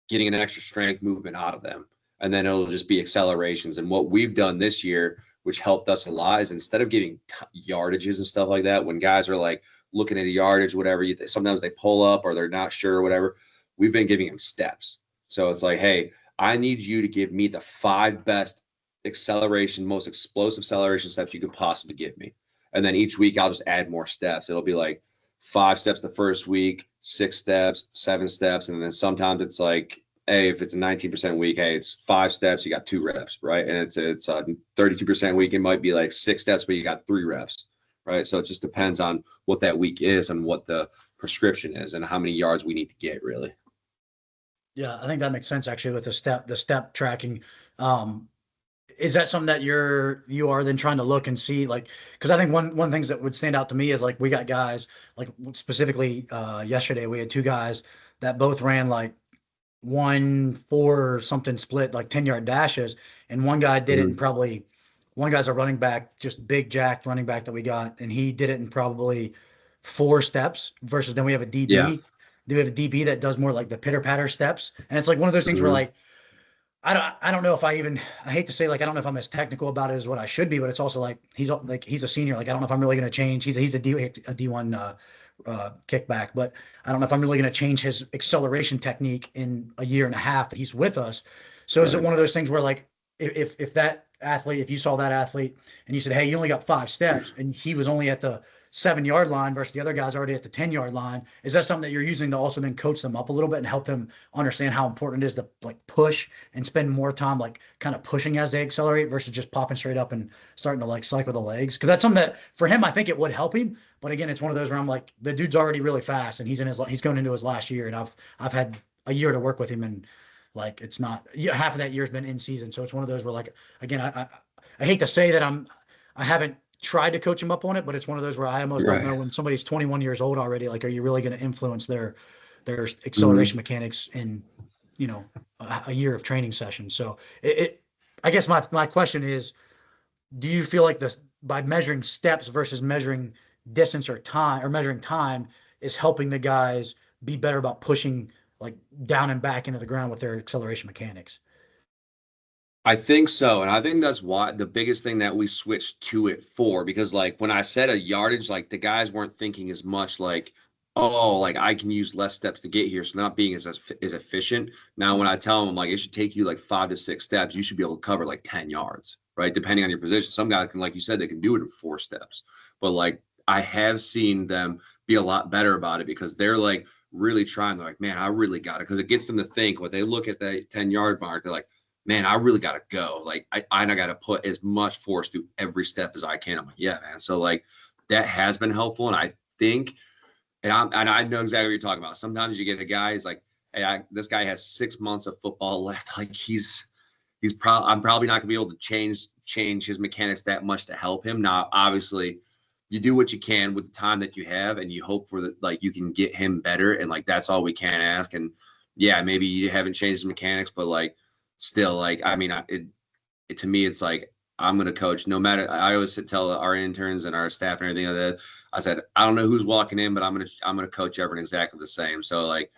getting an extra strength movement out of them. And then it'll just be accelerations. And what we've done this year, which helped us a lot, is instead of giving yardages and stuff like that, when guys are like looking at a yardage, whatever, sometimes they pull up or they're not sure or whatever, we've been giving them steps. So it's like, hey, I need you to give me the 5 best most explosive acceleration steps you could possibly give me. And then each week I'll just add more steps. It'll be like 5 steps the first week, 6 steps, 7 steps. And then sometimes it's like, hey, if it's a 19% week, hey, it's 5 steps, you got 2 reps, right? And it's a 32% week, it might be like 6 steps, but you got 3 reps, right? So it just depends on what that week is and what the prescription is and how many yards we need to get, really. Yeah, I think that makes sense actually with the step tracking. Is that something that you are then trying to look and see, like, because I think one things that would stand out to me is like we got guys like specifically yesterday we had 2 guys that both ran like 1-4 something split, like 10-yard dashes. And one guy did it in probably, one guy's a running back, just big jacked running back that we got. And he did it in probably 4 steps versus then we have a Yeah. DB. We have a DB that does more like the pitter patter steps. And it's like one of those things where Mhm. like, I don't know if I hate to say like I don't know if I'm as technical about it as what I should be, but it's also like he's a senior. Like I don't know if I'm really going to change. He's a D1 kickback, but I don't know if I'm really going to change his acceleration technique in a year and a half that he's with us. So is it Right. one of those things where like if that athlete, if you saw that athlete and you said, hey, you only got 5 steps, and he was only at the 7-yard line versus the other guy's already at the 10-yard line, is that something that you're using to also then coach them up a little bit and help them understand how important it is to like push and spend more time like kind of pushing as they accelerate versus just popping straight up and starting to like cycle the legs? Because that's something that for him I think it would help him, but again it's one of those where I'm like the dude's already really fast and he's going into his last year, and I've had a year to work with him, and like it's not, yeah, half of that year's been in season, so it's one of those where like again I hate to say that I haven't tried to coach him up on it, but it's one of those where I almost don't Right. know when somebody's 21 years old already, like, are you really going to influence their Mhm. acceleration mechanics in, a year of training sessions? So I guess my question is, do you feel like this by measuring steps versus measuring distance or time or measuring time is helping the guys be better about pushing like down and back into the ground with their acceleration mechanics? I think so. And I think that's why the biggest thing that we switched to it for, because like when I said a yardage, like the guys weren't thinking as much like, oh, like I can use less steps to get here. So not being as efficient. Now, when I tell them, I'm like, it should take you like 5 to 6 steps, you should be able to cover like 10 yards, right? Depending on your position. Some guys can, like you said, they can do it in 4 steps. But like I have seen them be a lot better about it because they're like really trying. They're like, man, I really got it. Because it gets them to think when they look at the 10-yard mark, they're like, man, I really got to go. Like, I got to put as much force through every step as I can. I'm like, yeah, man. So, like, that has been helpful. And I think, and I know exactly what you're talking about. Sometimes you get a guy, he's like, hey, this guy has 6 months of football left. Like, I'm probably not going to be able to change his mechanics that much to help him. Now, obviously, you do what you can with the time that you have, and you hope for that, like, you can get him better. And, like, that's all we can ask. And, yeah, maybe you haven't changed his mechanics, but, like, still, like, I mean, to me, it's like I'm going to coach no matter. I always tell our interns and our staff and everything like that. I said, I don't know who's walking in, but I'm gonna coach everyone exactly the same. So like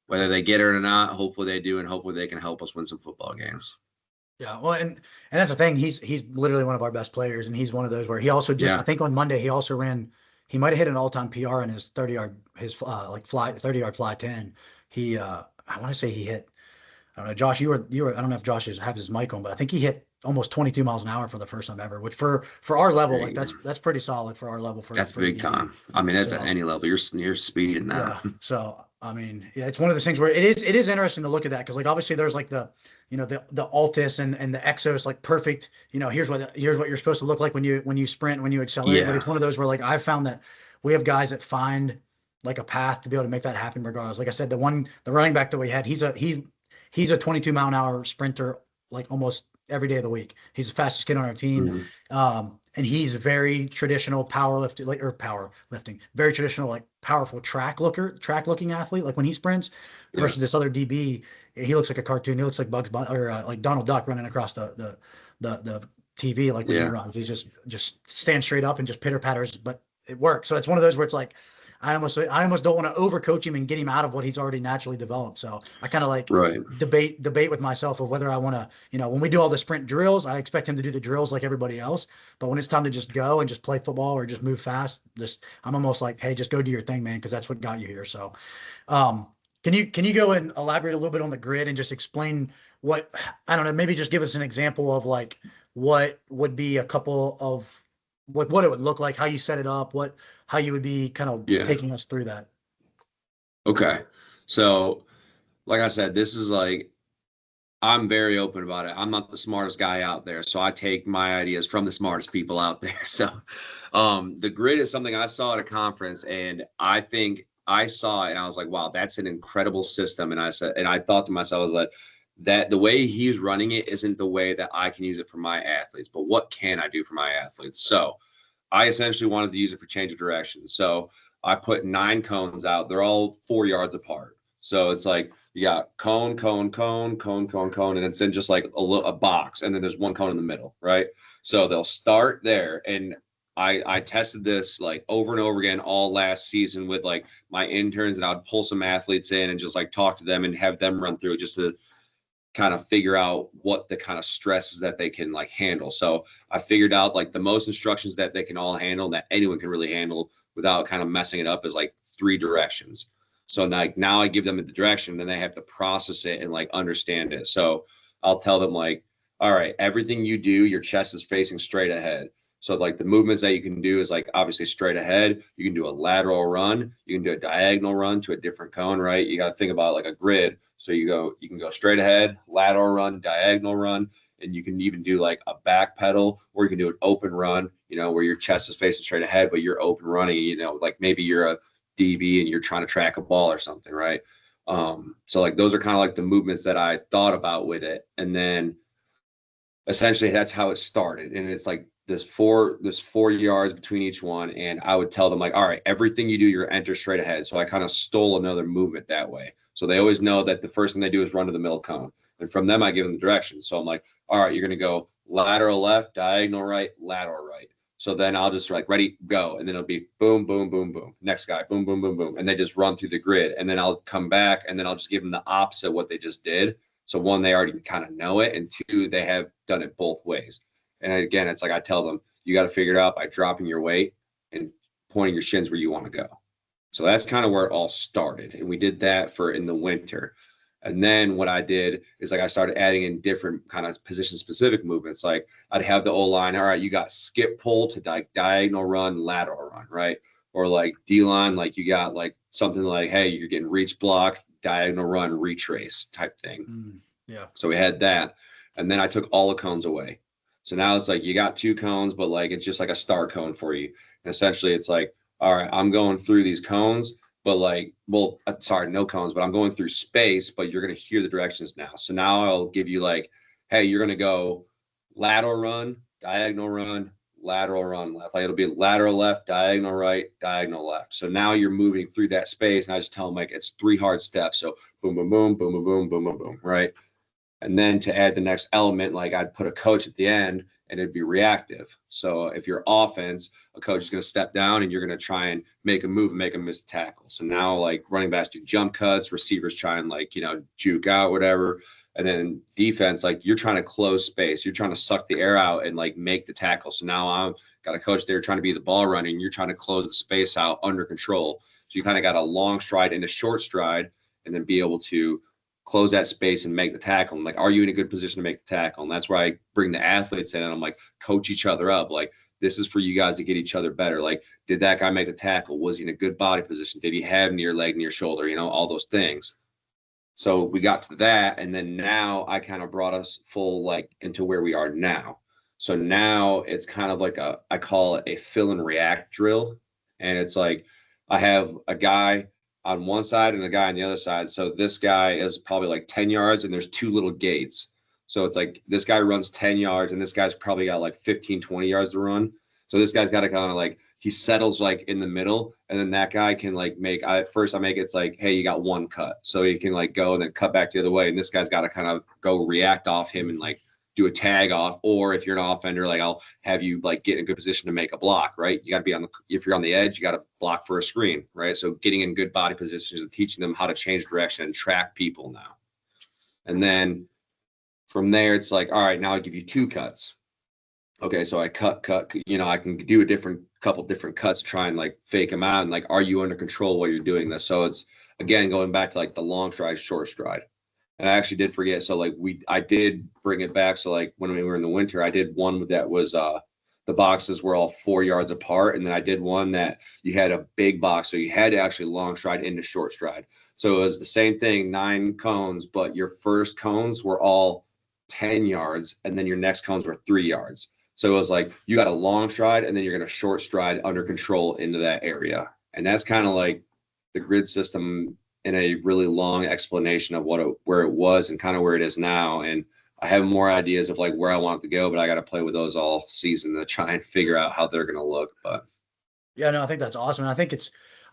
whether they get it or not, hopefully they do, and hopefully they can help us win some football games. Yeah, well, and that's the thing. He's literally one of our best players, and he's one of those where he also just, I Yeah, think on Monday he also ran. He might have hit an all-time PR in his 30-yard, his like fly 30-yard fly 10. He I want to say he hit. I don't know, Josh. You were. I don't know if Josh has his mic on, but I think he hit almost 22 miles an hour for the first time ever, which for our level, there like you go. that's pretty solid for our level That's for a big DB. time. I mean, that's at So any level. You're speeding now. yeah. So I mean, yeah, it's one of those things where it is interesting to look at that because like obviously there's like the Altus and the Exos, like perfect, here's what you're supposed to look like when you sprint, when you accelerate. But Yeah. it's one of those where like I've found that we have guys that find like a path to be able to make that happen regardless. Like I said, the running back that we had, he's a 22 mile an hour sprinter like almost every day of the week. He's the fastest kid on our team. Mhm. And he's very traditional powerlifting, very traditional, like powerful track looking athlete. Like when he sprints Yeah. versus this other DB, he looks like a cartoon. He looks like Bugs Bunny or like Donald Duck running across the TV. Like when he Yeah. runs, he's just stands straight up and just pitter patters, but it works. So it's one of those where it's like, I almost don't want to overcoach him and get him out of what he's already naturally developed. So I kind of like Right. debate with myself of whether I want to, when we do all the sprint drills, I expect him to do the drills like everybody else. But when it's time to just go and just play football or just move fast, I'm almost like, hey, just go do your thing, man, because that's what got you here. So, um, can you go and elaborate a little bit on the grid and just explain what, I don't know, maybe just give us an example of like what would be a couple of what it would look like, how you set it up, how you would be kind of Yeah. taking us through that. Okay. So, like I said, this is like I'm very open about it. I'm not the smartest guy out there, so I take my ideas from the smartest people out there. So, the grid is something I saw at a conference, and I think I saw it, and I was like, "Wow, that's an incredible system." And I thought to myself, I was like, "That the way he's running it isn't the way that I can use it for my athletes. But what can I do for my athletes?" So, I essentially wanted to use it for change of direction. So, I put 9 cones out. They're all 4 yards apart. So it's like you got cone, cone, cone, cone, cone, cone, and it's in just like a box, and then there's one cone in the middle, right? So they'll start there, and I tested this like over and over again all last season with like my interns, and I'd pull some athletes in and just like talk to them and have them run through it just to kind of figure out what the kind of stresses that they can like handle. So I figured out like the most instructions that they can all handle, that anyone can really handle without kind of messing it up, is like 3 directions. So like now I give them the direction, then they have to process it and like understand it. So I'll tell them like, all right, everything you do, your chest is facing straight ahead. So like the movements that you can do is like obviously straight ahead. You can do a lateral run. You can do a diagonal run to a different cone, right? You got to think about like a grid. So you can go straight ahead, lateral run, diagonal run, and you can even do like a back pedal, or you can do an open run, you know, where your chest is facing straight ahead, but you're open running, you know, like maybe you're a DB and you're trying to track a ball or something, right? So like those are kind of like the movements that I thought about with it. And then essentially that's how it started. And it's like this 4 yards between each one. And I would tell them like, all right, everything you do, you're enter straight ahead. So I kind of stole another movement that way. So they always know that the first thing they do is run to the middle cone. And from them, I give them the direction. So I'm like, all right, you're going to go lateral left, diagonal right, lateral right. So then I'll just like, ready, go. And then it'll be boom, boom, boom, boom. Next guy, boom, boom, boom, boom. And they just run through the grid. And then I'll come back and then I'll just give them the opposite of what they just did. So 1, they already kind of know it. And 2, they have done it both ways. And again, it's like I tell them, you got to figure it out by dropping your weight and pointing your shins where you want to go. So that's kind of where it all started. And we did that for in the winter. And then what I did is like I started adding in different kind of position specific movements. Like I'd have the O-line, all right, you got skip pull to like diagonal run, lateral run, right? Or like D-line, like you got like something like, hey, you're getting reach block, diagonal run, retrace type thing. Yeah. So we had that. And then I took all the cones away. So now it's like you got 2 cones, but like it's just like a start cone for you. And essentially it's like, all right, I'm going through these cones, but like, well, sorry, no cones, but I'm going through space, but you're going to hear the directions now. So now I'll give you like, hey, you're going to go lateral run, diagonal run, lateral run left. Like it'll be lateral left, diagonal right, diagonal left. So now you're moving through that space. And I just tell them like, it's 3 hard steps. So boom, boom, boom, boom, boom, boom, boom, boom, boom, right? And then to add the next element, like I'd put a coach at the end and it'd be reactive. So if you're offense, a coach is going to step down and you're going to try and make a move and make a missed tackle. So now like running backs do jump cuts, receivers try and like, you know, juke out, whatever. And then defense, like you're trying to close space. You're trying to suck the air out and like make the tackle. So now I've got a coach there trying to be the ball running. You're trying to close the space out under control. So you kind of got a long stride and a short stride and then be able to close that space and make the tackle. And like, are you in a good position to make the tackle? And that's where I bring the athletes in and I'm like, coach each other up. Like, this is for you guys to get each other better. Like, did that guy make the tackle? Was he in a good body position? Did he have near leg, near shoulder? You know, all those things. So we got to that. And then now I kind of brought us full like into where we are now. So now it's kind of like I call it a fill and react drill. And it's like, I have a guy on one side and a guy on the other side. So this guy is probably like 10 yards and there's 2 little gates. So it's like this guy runs 10 yards and this guy's probably got like 15, 20 yards to run. So this guy's got to kind of like, he settles like in the middle and then that guy can like make, I make it's like, hey, you got 1 cut. So he can like go and then cut back the other way. And this guy's got to kind of go react off him and like do a tag off. Or if you're an offender, like I'll have you like get in a good position to make a block, right? You got to be on the, if you're on the edge, you got to block for a screen, right? So getting in good body positions and teaching them how to change direction and track people now. And then from there, it's like, all right, now I give you 2 cuts. Okay, so I cut, you know, I can do a couple different cuts, try and like fake them out. And like, are you under control while you're doing this? So it's, again, going back to like the long stride, short stride. And I actually did forget. So like I did bring it back. So like when we were in the winter, I did one that was the boxes were all 4 yards apart. And then I did one that you had a big box. So you had to actually long stride into short stride. So it was the same thing, 9 cones, but your first cones were all 10 yards. And then your next cones were 3 yards. So it was like, you got a long stride and then you're going to short stride under control into that area. And that's kind of like the grid system in a really long explanation of where it was and kind of where it is now. And I have more ideas of like where I want it to go, but I got to play with those all season to try and figure out how they're going to look. But yeah, no, I think that's awesome. And I think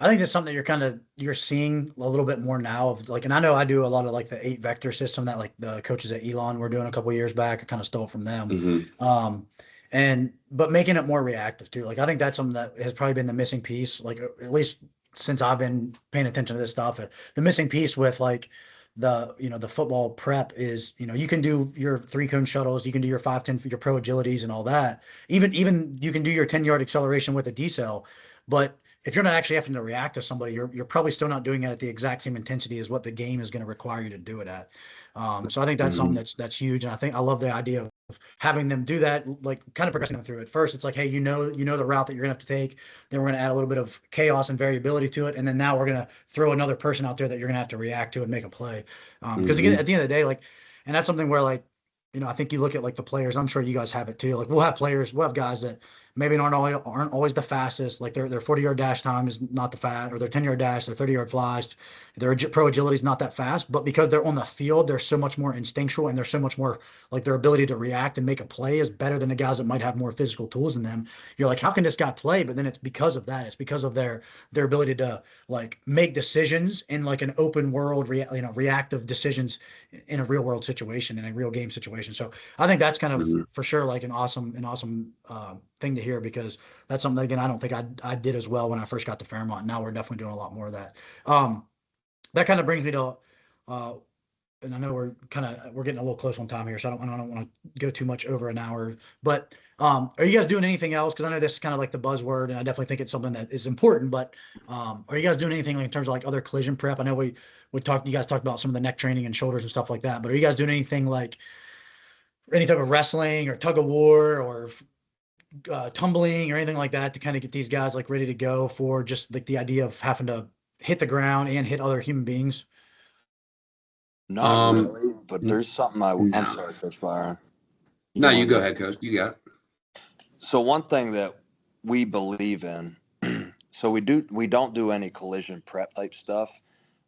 I think that's something that you're seeing a little bit more now of like, and I know I do a lot of like the 8 vector system that like the coaches at Elon were doing a couple of years back. I kind of stole it from them. Mm-hmm. But making it more reactive too. Like I think that's something that has probably been the missing piece, like at least since I've been paying attention to this stuff. The missing piece with like the football prep is, you can do your 3 cone shuttles, you can do your 5-10, your pro agilities and all that. Even you can do your 10-yard acceleration with a decel, but if you're not actually having to react to somebody, you're probably still not doing it at the exact same intensity as what the game is going to require you to do it at. So I think that's something that's huge, and I love the idea of having them do that, like kind of progressing them through it. First, it's like, hey, the route that you're gonna have to take. Then we're gonna add a little bit of chaos and variability to it, and then now we're gonna throw another person out there that you're gonna have to react to and make a play. Because again, at the end of the day, like, and that's something where like, I think you look at like the players. I'm sure you guys have it too. Like we'll have guys that maybe aren't always the fastest. Like their 40-yard dash time is not the fast, or their 10-yard dash, their 30-yard flies, their pro agility is not that fast. But because they're on the field, they're so much more instinctual, and they're so much more like their ability to react and make a play is better than the guys that might have more physical tools in them. You're like, how can this guy play? But then it's because of that. It's because of their ability to like make decisions in like an open world, reactive decisions in a real world situation, in a real game situation. So I think that's kind of for sure like an awesome thing to hear, because that's something that, again, I don't think I did as well when I first got to Fairmont. Now we're definitely doing a lot more of that. That kind of brings me to, and I know we're getting a little close on time here, so I don't want to go too much over an hour. But are you guys doing anything else? Because I know this is kind of like the buzzword, and I definitely think it's something that is important. But are you guys doing anything like in terms of like other collision prep? I know you guys talked about some of the neck training and shoulders and stuff like that. But are you guys doing anything like any type of wrestling or tug of war or tumbling or anything like that to kind of get these guys like ready to go for just like the idea of having to hit the ground and hit other human beings? Not really, but there's something I'm sorry, Coach Byron. No, you go ahead, Coach. You got it. So one thing that we believe in, so we don't do any collision prep type stuff,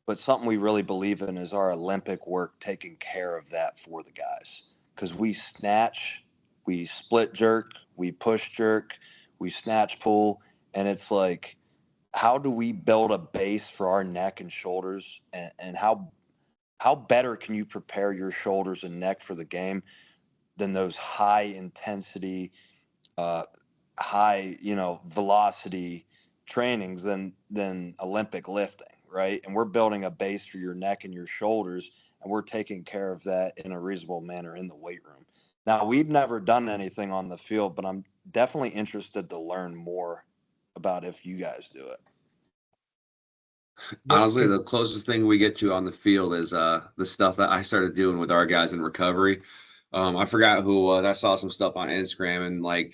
but something we really believe in is our Olympic work, taking care of that for the guys. Because we snatch, we split jerk, we push jerk, we snatch pull, and it's like, how do we build a base for our neck and shoulders, and how better can you prepare your shoulders and neck for the game than those high intensity, high, velocity trainings than Olympic lifting, right? And we're building a base for your neck and your shoulders, and we're taking care of that in a reasonable manner in the weight room. Now, we've never done anything on the field, but I'm definitely interested to learn more about if you guys do it. Honestly, the closest thing we get to on the field is the stuff that I started doing with our guys in recovery. I forgot who it was. I saw some stuff on Instagram, and like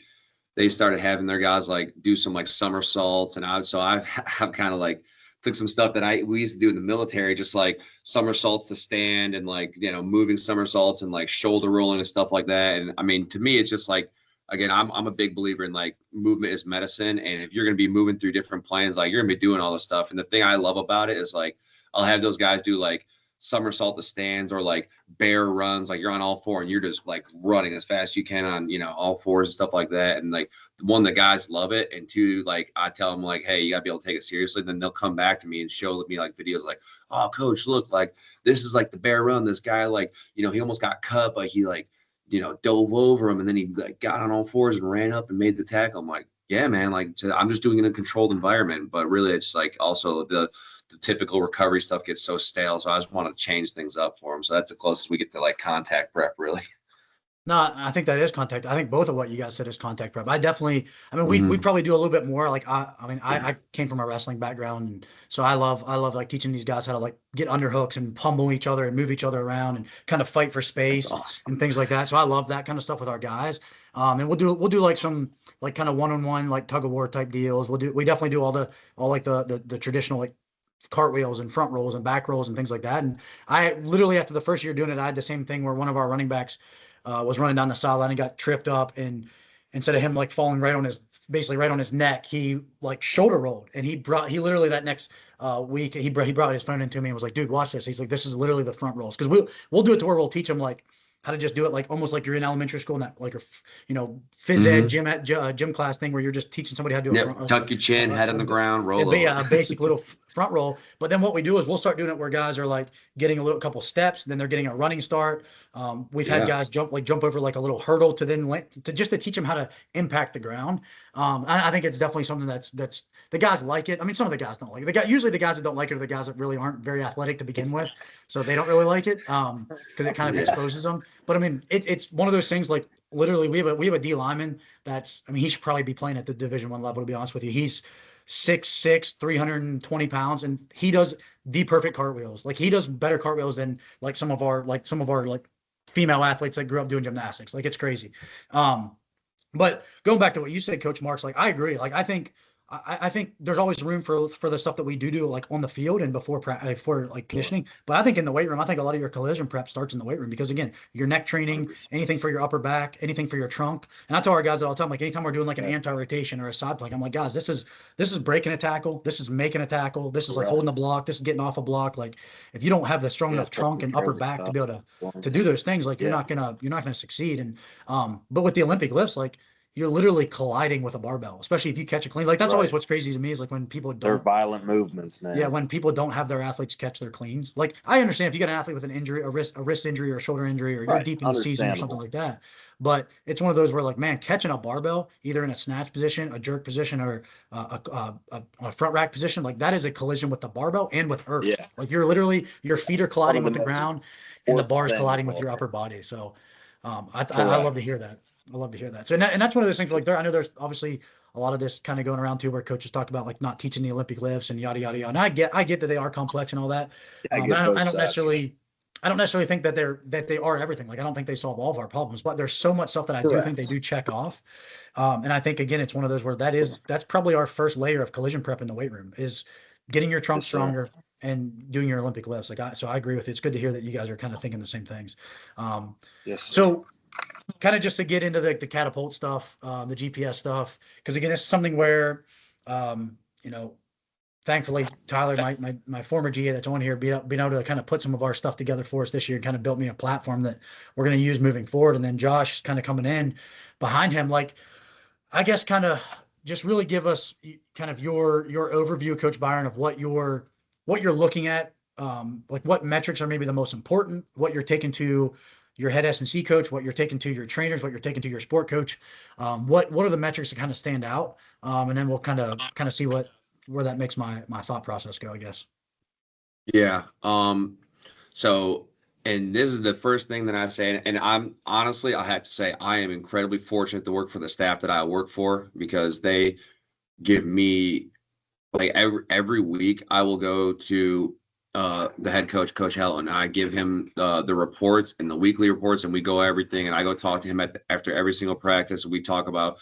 they started having their guys like do some like somersaults, and I've kind of like took some stuff that we used to do in the military, just like somersaults to stand and like, moving somersaults and like shoulder rolling and stuff like that. And I mean, to me, it's just like, again, I'm a big believer in like movement is medicine. And if you're going to be moving through different planes, like you're gonna be doing all this stuff. And the thing I love about it is like, I'll have those guys do like somersault to stands or like bear runs, like you're on all four and you're just like running as fast as you can on, all fours and stuff like that. And like one, the guys love it. And two, like I tell them like, hey, you gotta be able to take it seriously. Then they'll come back to me and show me like videos like, oh, coach, look, like this is like the bear run. This guy, like, he almost got cut, but he like, dove over him and then he like got on all fours and ran up and made the tackle. I'm like, yeah, man, like I'm just doing it in a controlled environment. But really it's like also the typical recovery stuff gets so stale. So I just want to change things up for them. So that's the closest we get to like contact prep, really. No, I think that is contact. I think both of what you guys said is contact prep. I mean, we probably do a little bit more. Like, I came from a wrestling background, and so I love like teaching these guys how to like get underhooks and pummel each other and move each other around and kind of fight for space and things like that. So I love that kind of stuff with our guys. And we'll do like some like kind of one-on-one like tug of war type deals. We definitely do all the traditional like cartwheels and front rolls and back rolls and things like that. And I literally, after the first year doing it, I had the same thing where one of our running backs was running down the sideline and got tripped up, and instead of him like falling basically right on his neck, he like shoulder rolled, and he literally that next week he brought his phone into me and was like, dude, watch this. He's like, this is literally the front rolls, because we'll do it to where we'll teach him like how to just do it like almost like you're in elementary school, and that like phys ed gym class thing where you're just teaching somebody how to do tuck your chin, head on the ground, roll it'd be over. a basic little front roll. But then what we do is we'll start doing it where guys are like getting a couple steps, then they're getting a running start. We've had guys jump over like a little hurdle to then just to teach them how to impact the ground. I think it's definitely something that's the guys like it. I mean, some of the guys don't like it. Usually the guys that don't like it are the guys that really aren't very athletic to begin with, so they don't really like it because it kind of exposes them. But I mean, it's one of those things. Like literally, we have a D lineman that's, I mean, he should probably be playing at the Division I level, to be honest with you. He's 6'6", 320 pounds, and he does the perfect cartwheels. Like he does better cartwheels than like some of our female athletes that grew up doing gymnastics. Like it's crazy. But going back to what you said, Coach Marks, like I agree. Like I think there's always room for the stuff that we do like on the field and before like conditioning. But I think in the weight room, I think a lot of your collision prep starts in the weight room because again, your neck training, anything for your upper back, anything for your trunk. And I tell our guys all the time, like anytime we're doing like an anti-rotation or a side plank, I'm like, guys, this is breaking a tackle, this is making a tackle, this is like holding a block, this is getting off a block. Like if you don't have the strong enough trunk and upper back to be able to do those things, like you're not gonna succeed. And but with the Olympic lifts, like you're literally colliding with a barbell, especially if you catch a clean. Like that's always what's crazy to me is like when people don't. They're violent movements, man. Yeah, when people don't have their athletes catch their cleans. Like I understand if you got an athlete with an injury, a wrist injury or a shoulder injury, or you're deep in the season or something like that. But it's one of those where like, man, catching a barbell either in a snatch position, a jerk position, or a front rack position, like that is a collision with the barbell and with earth. Yeah. Like you're literally your feet are colliding with the ground, and the bar's colliding with your upper body. So I love to hear that. I love to hear that. So, and that's one of those things like I know there's obviously a lot of this kind of going around too, where coaches talk about like not teaching the Olympic lifts and yada, yada, yada. And I get that they are complex and all that. I don't necessarily think that they are everything. Like, I don't think they solve all of our problems, but there's so much stuff that I do think they do check off. And I think, again, it's one of those where that's probably our first layer of collision prep in the weight room is getting your trunk stronger and doing your Olympic lifts. Like, so I agree with you. It's good to hear that you guys are kind of thinking the same things. Yes. So, kind of just to get into the catapult stuff, the GPS stuff, because again, this is something where, thankfully Tyler, my former GA that's on here, being able to kind of put some of our stuff together for us this year and kind of built me a platform that we're going to use moving forward. And then Josh kind of coming in behind him, like, I guess kind of just really give us kind of your overview, Coach Byron, of what you're looking at, like what metrics are maybe the most important, what you're taking to your head S&C coach, what you're taking to your trainers, what you're taking to your sport coach, what are the metrics that kind of stand out, and then we'll kind of see where that makes my thought process go, I guess. Yeah. So, and this is the first thing that I say, and I'm honestly, I have to say, I am incredibly fortunate to work for the staff that I work for because they give me like every week I will go to the head coach, Coach Hell, and I give him the reports and the weekly reports, and we go everything. And I go talk to him after every single practice. We talk about.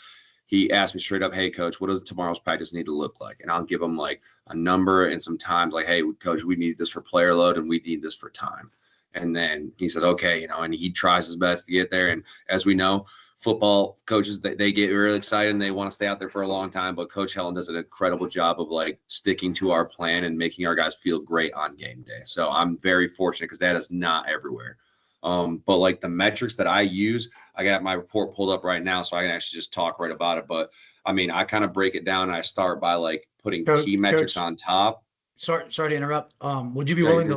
He asked me straight up, "Hey, Coach, what does tomorrow's practice need to look like?" And I'll give him like a number and some times, like, "Hey, Coach, we need this for player load, and we need this for time." And then he says, "Okay," and he tries his best to get there. And as we know, football coaches, they get really excited and they want to stay out there for a long time. But Coach Helen does an incredible job of like sticking to our plan and making our guys feel great on game day. So I'm very fortunate because that is not everywhere. But like the metrics that I use, I got my report pulled up right now, so I can actually just talk right about it. But I mean, I kind of break it down and I start by like putting key metrics on top. Sorry to interrupt. Would you be willing to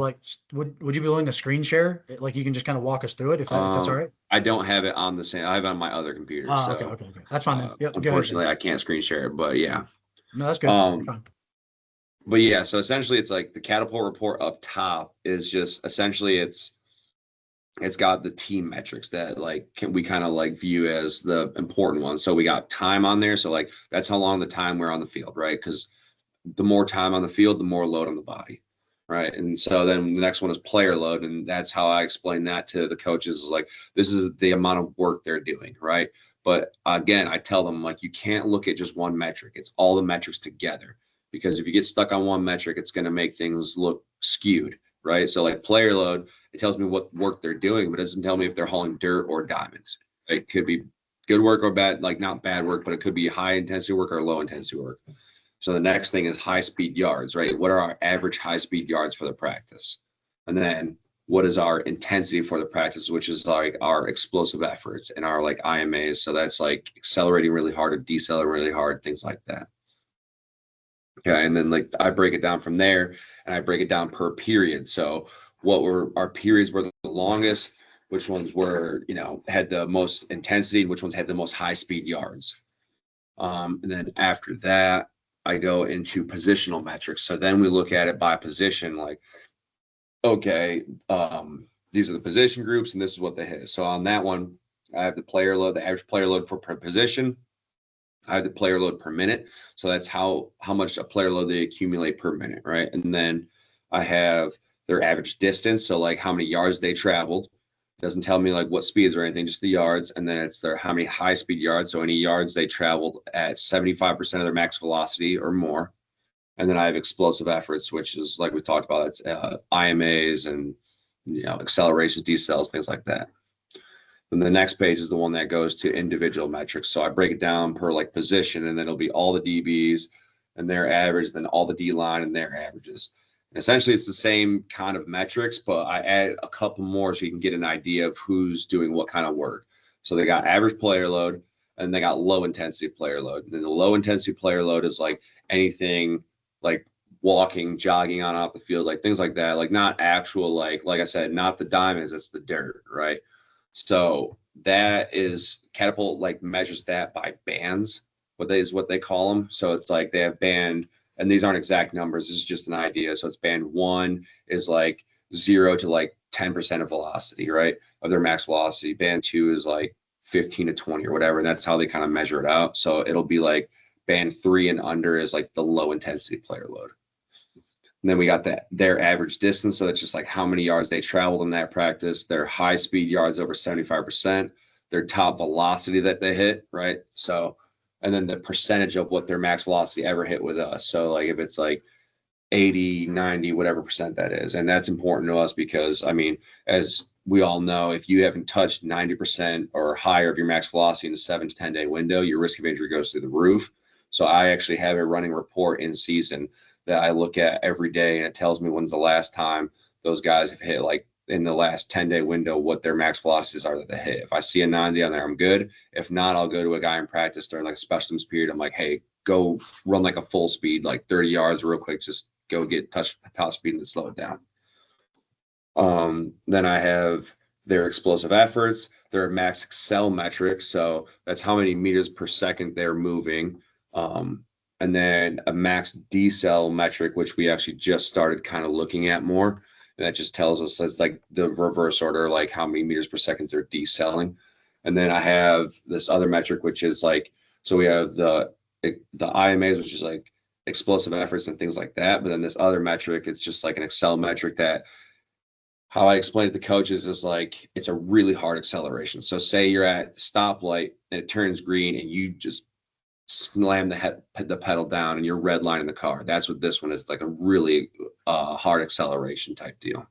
would you be willing to screen share? Like you can just kind of walk us through it if that's all right. I don't have it on the same. I have it on my other computer. So, okay. That's fine then. Yep. Unfortunately, I can't screen share it, but yeah. No, that's good. Fine. But yeah, so essentially, it's like the catapult report up top is just essentially it's got the team metrics that like we kind of like view as the important ones. So we got time on there. So like that's how long the time we're on the field, right? Because the more time on the field, the more load on the body, right? And so then the next one is player load, and that's how I explain that to the coaches is like, this is the amount of work they're doing, right? But again, I tell them like, you can't look at just one metric. It's all the metrics together, because if you get stuck on one metric, it's going to make things look skewed, right? So like player load, it tells me what work they're doing, but it doesn't tell me if they're hauling dirt or diamonds. It could be good work or bad, like not bad work, but it could be high intensity work or low intensity work. So the next thing is high speed yards, right? What are our average high speed yards for the practice? And then what is our intensity for the practice, which is like our explosive efforts and our like IMAs. So that's like accelerating really hard or decelerating really hard, things like that. Okay. And then like I break it down from there, and I break it down per period. So what were our periods were the longest, which ones were, had the most intensity, and which ones had the most high speed yards. And then after that, I go into positional metrics. So then we look at it by position, like, okay, these are the position groups and this is what they hit. So on that one, I have the player load, the average player load for per position. I have the player load per minute. So that's how much a player load they accumulate per minute, right? And then I have their average distance. So like how many yards they traveled. It doesn't tell me like what speeds or anything, just the yards. And then it's their how many high speed yards. So any yards they traveled at 75% of their max velocity or more. And then I have explosive efforts, which is like we talked about, it's IMAs and accelerations, decels, things like that. And the next page is the one that goes to individual metrics. So I break it down per like position, and then it'll be all the DBs and their average, then all the D line and their averages. And essentially, it's the same kind of metrics, but I add a couple more so you can get an idea of who's doing what kind of work. So they got average player load, and they got low intensity player load. And then the low intensity player load is like anything like walking, jogging on off the field, like things like that, like not actual, like I said, not the diamonds, it's the dirt, right? So that is Catapult like measures that by bands, what they call them. So it's like they have band, and these aren't exact numbers, this is just an idea. So it's band 1 is like 0 to like 10% of velocity, right? Of their max velocity. Band 2 is like 15 to 20 or whatever. And that's how they kind of measure it out. So it'll be like band 3 and under is like the low intensity player load. And then we got their average distance. So that's just like how many yards they traveled in that practice, their high speed yards over 75%, their top velocity that they hit, right? So, and then the percentage of what their max velocity ever hit with us. So like if it's like 80, 90, whatever percent that is. And that's important to us because, I mean, as we all know, if you haven't touched 90% or higher of your max velocity in a 7 to 10 day window, your risk of injury goes through the roof. So I actually have a running report in season that I look at every day, and it tells me when's the last time those guys have hit, like in the last 10-day window, what their max velocities are that they hit. If I see a 90 on there, I'm good. If not, I'll go to a guy in practice during like a specialist period. I'm like, hey, go run like a full speed, like 30 yards real quick. Just go get top speed and slow it down. Then I have their explosive efforts, their max excel metrics. So that's how many meters per second they're moving. And then a max decel metric, which we actually just started kind of looking at more. And that just tells us that's like the reverse order, like how many meters per second they're decelling. And then I have this other metric, which is like, so we have the IMAs, which is like explosive efforts and things like that. But then this other metric, it's just like an Excel metric that how I explain it to coaches is like, it's a really hard acceleration. So say you're at stoplight and it turns green and you just slam the pedal down and you're redlining the car. That's what this one is, like a really hard acceleration type deal.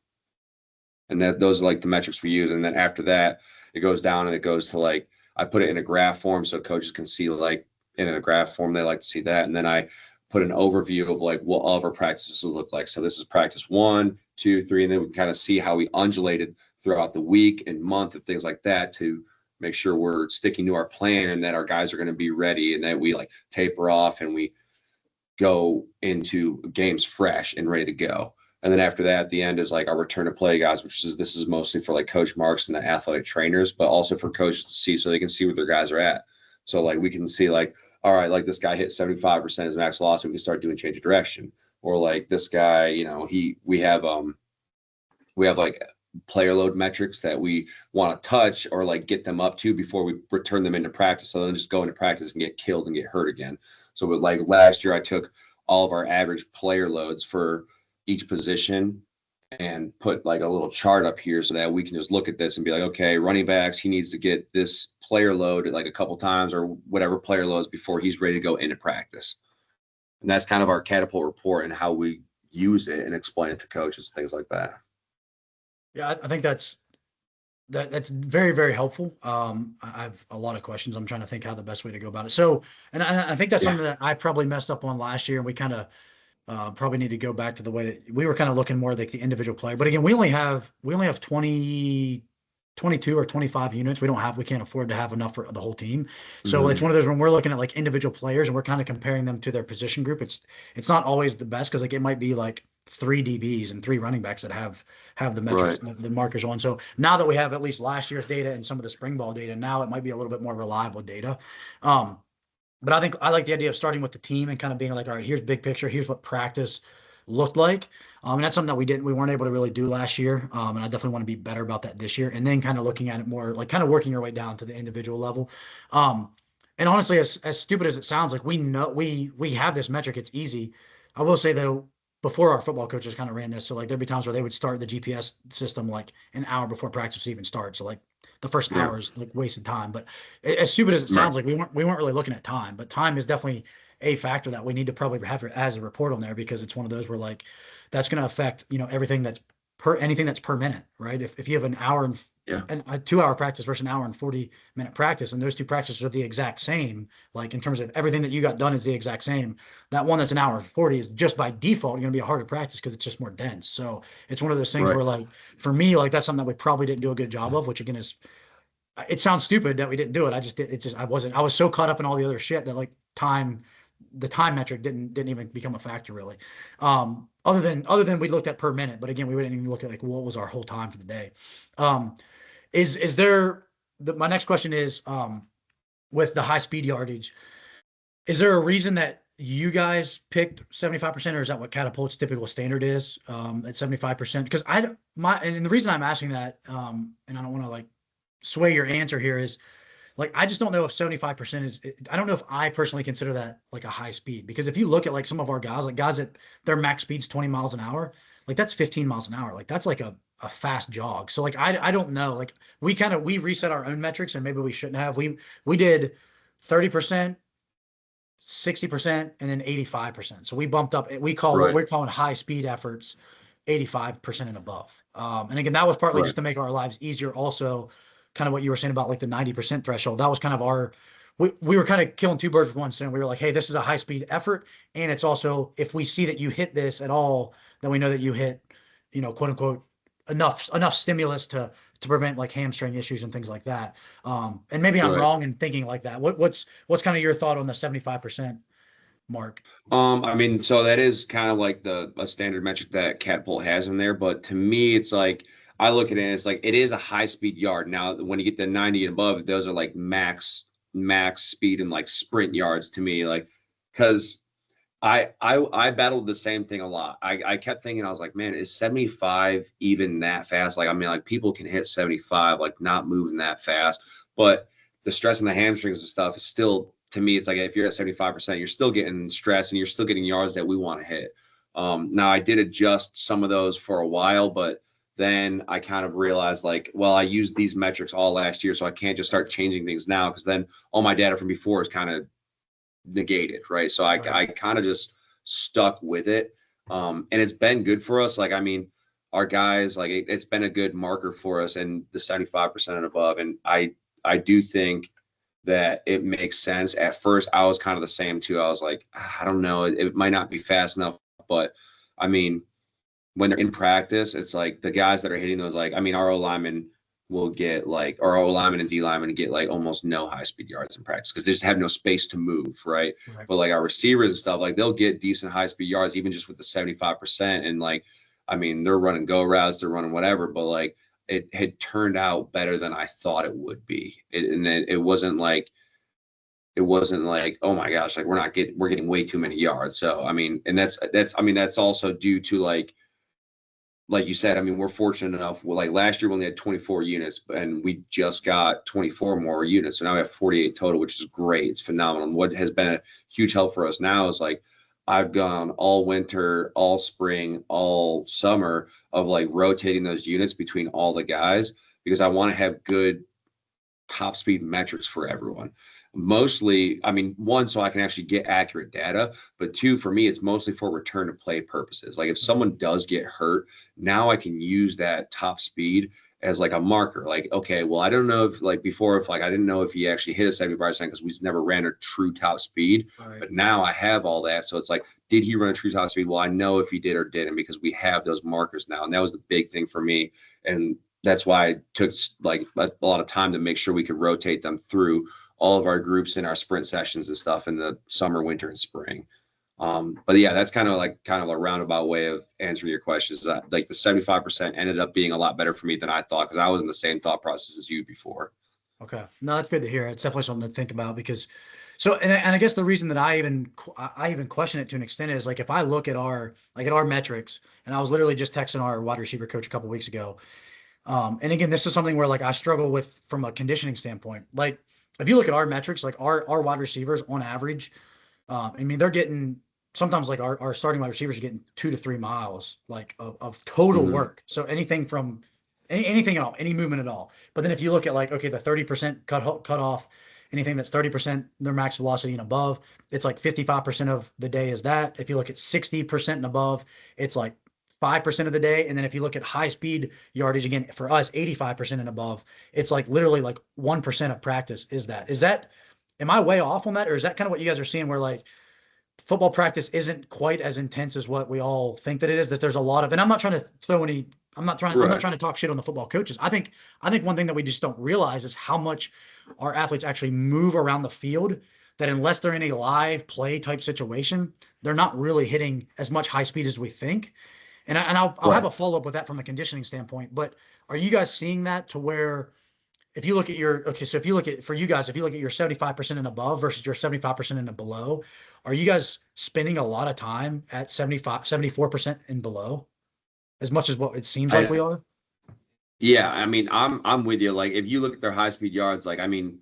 And those are like the metrics we use. And then after that, it goes down and it goes to like, I put it in a graph form so coaches can see like in a graph form, they like to see that. And then I put an overview of like what all of our practices will look like. So this is practice 1, 2, 3, and then we can kind of see how we undulated throughout the week and month and things like that to make sure we're sticking to our plan and that our guys are going to be ready and that we like taper off and we go into games fresh and ready to go. And then after that, at the end is like our return to play guys, this is mostly for like Coach Marx and the athletic trainers, but also for coaches to see so they can see where their guys are at. So like we can see like, all right, like this guy hit 75% of his max velocity, we can start doing change of direction. Or like this guy, we have like player load metrics that we want to touch or like get them up to before we return them into practice. So then just go into practice and get killed and get hurt again. So with like last year, I took all of our average player loads for each position and put like a little chart up here so that we can just look at this and be like, okay, running backs, he needs to get this player load like a couple times or whatever player loads before he's ready to go into practice. And that's kind of our Catapult report and how we use it and explain it to coaches, things like that. Yeah, I think that's very, very helpful. I have a lot of questions. I'm trying to think how the best way to go about it. So, and I think that's something that I probably messed up on last year, and we kind of Probably need to go back to the way that we were kind of looking more like the individual player. But again, we only have 22 or 25 units. We can't afford to have enough for the whole team. So it's one of those when we're looking at like individual players and we're kind of comparing them to their position group. It's not always the best because like it might be like 3 DBs and 3 running backs that have the metrics, the markers on. So now that we have at least last year's data and some of the spring ball data, now it might be a little bit more reliable data. But I think I like the idea of starting with the team and kind of being like, all right, here's big picture. Here's what practice looked like. And that's something that we weren't able to really do last year. And I definitely want to be better about that this year. And then kind of looking at it more like kind of working your way down to the individual level. And honestly, as stupid as it sounds, like we know we have this metric. It's easy. I will say though, before our football coaches kind of ran this, so like there'd be times where they would start the GPS system like an hour before practice even starts. So like the first hour is like wasted time. But as stupid as it sounds, like we weren't really looking at time. But time is definitely a factor that we need to probably have as a report on there because it's one of those where like that's going to affect everything that's anything that's per minute, right? If you have an hour and a 2-hour practice versus an hour and 40-minute practice, and those two practices are the exact same, like in terms of everything that you got done is the exact same. That one that's an hour and 40 is just by default going to be a harder practice because it's just more dense. So it's one of those things where like for me, like that's something that we probably didn't do a good job of, which again is it sounds stupid that we didn't do it. I was so caught up in all the other shit that like the time metric didn't even become a factor really. Other than we looked at per minute, but again, we didn't even look at like what was our whole time for the day. Is there my next question is with the high speed yardage, is there a reason that you guys picked 75% or is that what Catapult's typical standard is at 75%? Because and the reason I'm asking that, and I don't want to like sway your answer here is like, I just don't know if 75% is, I don't know if I personally consider that like a high speed, because if you look at like some of our guys, like guys that their max speed's 20 miles an hour, like that's 15 miles an hour. Like that's like a fast jog. So like, I don't know, like we reset our own metrics and maybe we shouldn't have, we did 30%, 60% and then 85%. So we bumped up, what we're calling high speed efforts, 85% and above. And again, that was partly just to make our lives easier. Also, kind of what you were saying about like the 90% threshold. That was kind of we were kind of killing two birds with one stone. We were like, hey, this is a high speed effort. And it's also, if we see that you hit this at all, then we know that you hit, quote unquote, enough stimulus to prevent like hamstring issues and things like that. And maybe I'm wrong in thinking like that. What's kind of your thought on the 75% mark? I mean, so that is kind of like a standard metric that Catapult has in there. But to me, it's like, I look at it and it's like, it is a high speed yard. Now, when you get to 90 and above, those are like max speed and like sprint yards to me. Like, cause I battled the same thing a lot. I kept thinking, I was like, man, is 75 even that fast? Like, I mean, like people can hit 75, like not moving that fast, but the stress and the hamstrings and stuff is still, to me, it's like, if you're at 75%, you're still getting stress and you're still getting yards that we want to hit. Now I did adjust some of those for a while, but then I kind of realized like, well, I used these metrics all last year, so I can't just start changing things now because then all my data from before is kind of negated, right? So I kind of just stuck with it. And it's been good for us. Like, I mean, our guys, like it's been a good marker for us and the 75% and above. And I do think that it makes sense. At first, I was kind of the same too. I was like, I don't know, it might not be fast enough, but I mean, when they're in practice, it's like the guys that are hitting those, like, I mean, our O-linemen will get like, our O-linemen and D-linemen get like almost no high speed yards in practice because they just have no space to move, right? But like our receivers and stuff, like they'll get decent high speed yards even just with the 75%. And like, I mean, they're running go routes, they're running whatever, but like it had turned out better than I thought it would be. And then it wasn't like, oh my gosh, like we're getting way too many yards. So, I mean, and that's also due to like you said, I mean, we're fortunate enough. Well, like last year we only had 24 units and we just got 24 more units. So now we have 48 total, which is great. It's phenomenal. And what has been a huge help for us now is like, I've gone all winter, all spring, all summer of like rotating those units between all the guys because I want to have good top speed metrics for everyone. Mostly, I mean, one, so I can actually get accurate data, but two, for me, it's mostly for return to play purposes. Like if someone does get hurt, now I can use that top speed as like a marker. Like, okay, well, I don't know if like before, if like I didn't know if he actually hit a 75% because we never ran a true top speed. Right. But now I have all that. So it's like, did he run a true top speed? Well, I know if he did or didn't because we have those markers now. And that was the big thing for me. And that's why it took like a lot of time to make sure we could rotate them through all of our groups in our sprint sessions and stuff in the summer, winter, and spring. But yeah, that's kind of a roundabout way of answering your questions. That like the 75% ended up being a lot better for me than I thought because I was in the same thought process as you before. Okay. No, that's good to hear. It's definitely something to think about because and I guess the reason that I even question it to an extent is like if I look at our metrics, and I was literally just texting our wide receiver coach a couple weeks ago. And again, this is something where like I struggle with from a conditioning standpoint. Like if you look at our metrics, like our wide receivers on average, I mean, they're getting sometimes like our starting wide receivers are getting 2 to 3 miles like of total work. So anything from anything at all, any movement at all. But then if you look at like, okay, the 30% cut off, anything that's 30% their max velocity and above, it's like 55% of the day is that. If you look at 60% and above, it's like 5% of the day. And then if you look at high speed yardage, again, for us, 85% and above, it's like literally like 1% of practice is that, am I way off on that? Or is that kind of what you guys are seeing where like football practice isn't quite as intense as what we all think that it is, that there's a lot of, and I'm not trying to throw any, I'm not trying to talk shit on the football coaches. I think one thing that we just don't realize is how much our athletes actually move around the field, that unless they're in a live play type situation, they're not really hitting as much high speed as we think. And I'll have a follow-up with that from a conditioning standpoint, but are you guys seeing that to where if you look at so if you look at, for you guys, if you look at your 75% and above versus your 75% and below, are you guys spending a lot of time at 74% and below as much as what it seems like we are? Yeah. I mean, I'm with you. Like if you look at their high speed yards, like, I mean,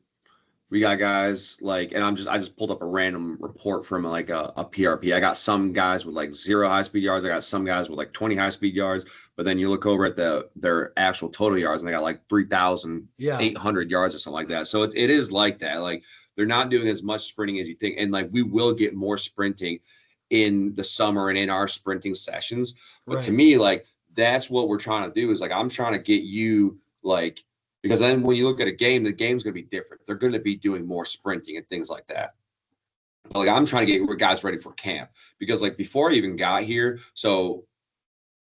we got guys like, and I just pulled up a random report from like a PRP. I got some guys with like 0 high speed yards. I got some guys with like 20 high speed yards. But then you look over at their actual total yards, and they got like 3,800 yards or something like that. So it is like that. Like they're not doing as much sprinting as you think, and like we will get more sprinting in the summer and in our sprinting sessions. But to me, like that's what we're trying to do. Is like I'm trying to get you like. Because then when you look at a game, the game's going to be different. They're going to be doing more sprinting and things like that. But like I'm trying to get guys ready for camp because like before I even got here, so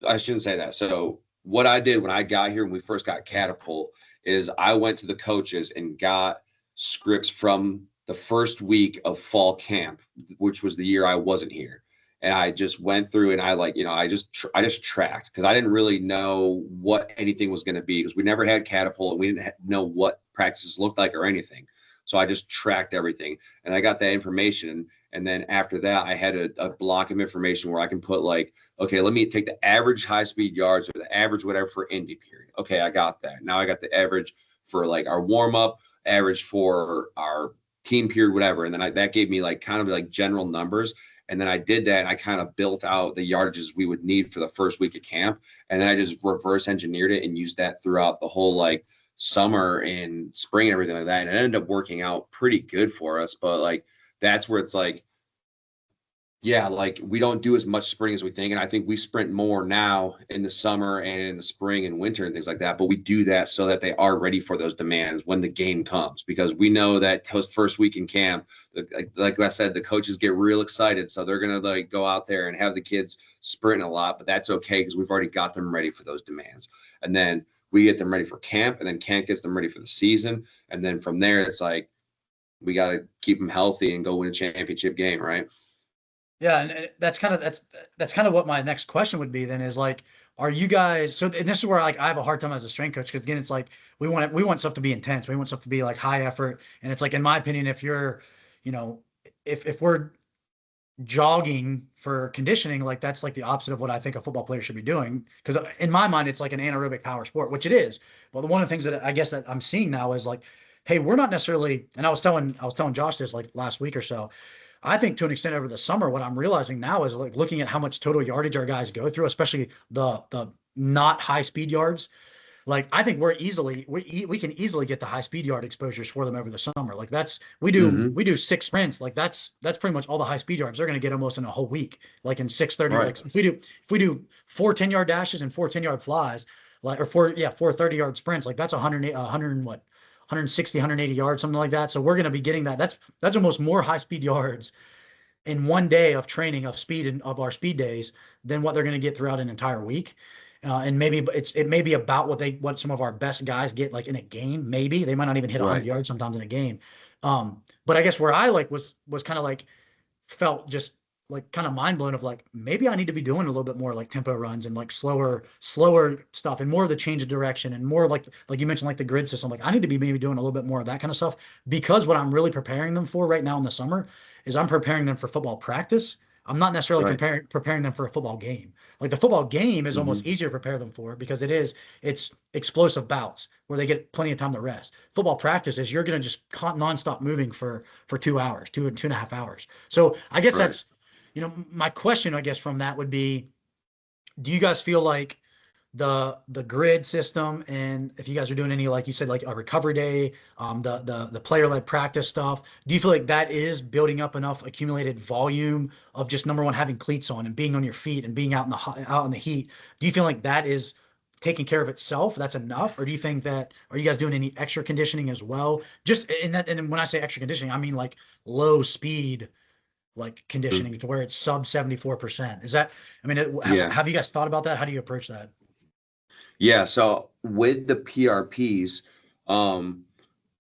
I shouldn't say that. So what I did when I got here, when we first got Catapult, is I went to the coaches and got scripts from the first week of fall camp, which was the year I wasn't here. And I just went through and I like, you know, I just tracked because I didn't really know what anything was going to be because we never had Catapult and we didn't know what practices looked like or anything. So I just tracked everything and I got that information. And then after that, I had a block of information where I can put like, okay, let me take the average high speed yards or the average whatever for Indy period. Okay, I got that. Now I got the average for like our warm up, average for our team period, whatever. And then that gave me like kind of like general numbers. And then I did that and I kind of built out the yardages we would need for the first week of camp. And then I just reverse engineered it and used that throughout the whole like summer and spring and everything like that. And it ended up working out pretty good for us. But like, that's where it's like, yeah, like we don't do as much sprinting as we think. And I think we sprint more now in the summer and in the spring and winter and things like that. But we do that so that they are ready for those demands when the game comes, because we know that those first week in camp, like I said, the coaches get real excited. So they're going to like go out there and have the kids sprinting a lot, but that's okay because we've already got them ready for those demands. And then we get them ready for camp, and then camp gets them ready for the season. And then from there, it's like, we got to keep them healthy and go win a championship game, right? Yeah, and that's kind of what my next question would be then is like, are you guys, so and this is where like I have a hard time as a strength coach, because again, it's like we want stuff to be intense. We want stuff to be like high effort. And it's like, in my opinion, if you're, you know, if we're jogging for conditioning, like that's like the opposite of what I think a football player should be doing. Because in my mind, it's like an anaerobic power sport, which it is. But one of the things that I guess that I'm seeing now is like, hey, we're not necessarily, and I was telling Josh this like last week or so. I think to an extent over the summer, what I'm realizing now is like looking at how much total yardage our guys go through, especially the not high speed yards. Like I think we can easily get the high speed yard exposures for them over the summer. Like we do 6 sprints. Like that's pretty much all the high speed yards they're going to get almost in a whole week. Like in 6:30. Right. Like if we do 4 10-yard dashes and 4 10-yard flies, like, or 4 30-yard sprints. Like that's 160, 180 yards, something like that. So we're going to be getting that. That's almost more high speed yards in one day of training of speed and of our speed days than what they're going to get throughout an entire week. And maybe it may be about what some of our best guys get like in a game. Maybe they might not even hit 100 yards sometimes in a game. But I guess where I like was kind of like felt just like kind of mind blown of like, maybe I need to be doing a little bit more like tempo runs and like slower stuff and more of the change of direction and more like you mentioned, like the grid system. Like I need to be maybe doing a little bit more of that kind of stuff, because what I'm really preparing them for right now in the summer is I'm preparing them for football practice. I'm not necessarily preparing them for a football game. Like the football game is almost easier to prepare them for, because it's explosive bouts where they get plenty of time to rest. Football practice is you're going to just nonstop moving for 2 hours, 2.5 hours. So I guess that's, my question, I guess, from that would be, do you guys feel like the grid system, and if you guys are doing any, like you said, like a recovery day, the player-led practice stuff, do you feel like that is building up enough accumulated volume of just, number one, having cleats on and being on your feet and being out in the heat? Do you feel like that is taking care of itself? That's enough? Or do you think that, are you guys doing any extra conditioning as well? Just in that, and when I say extra conditioning, I mean like low speed, like conditioning to where it's sub 74%. Is that, I mean, have you guys thought about that? How do you approach that? Yeah, so with the PRPs,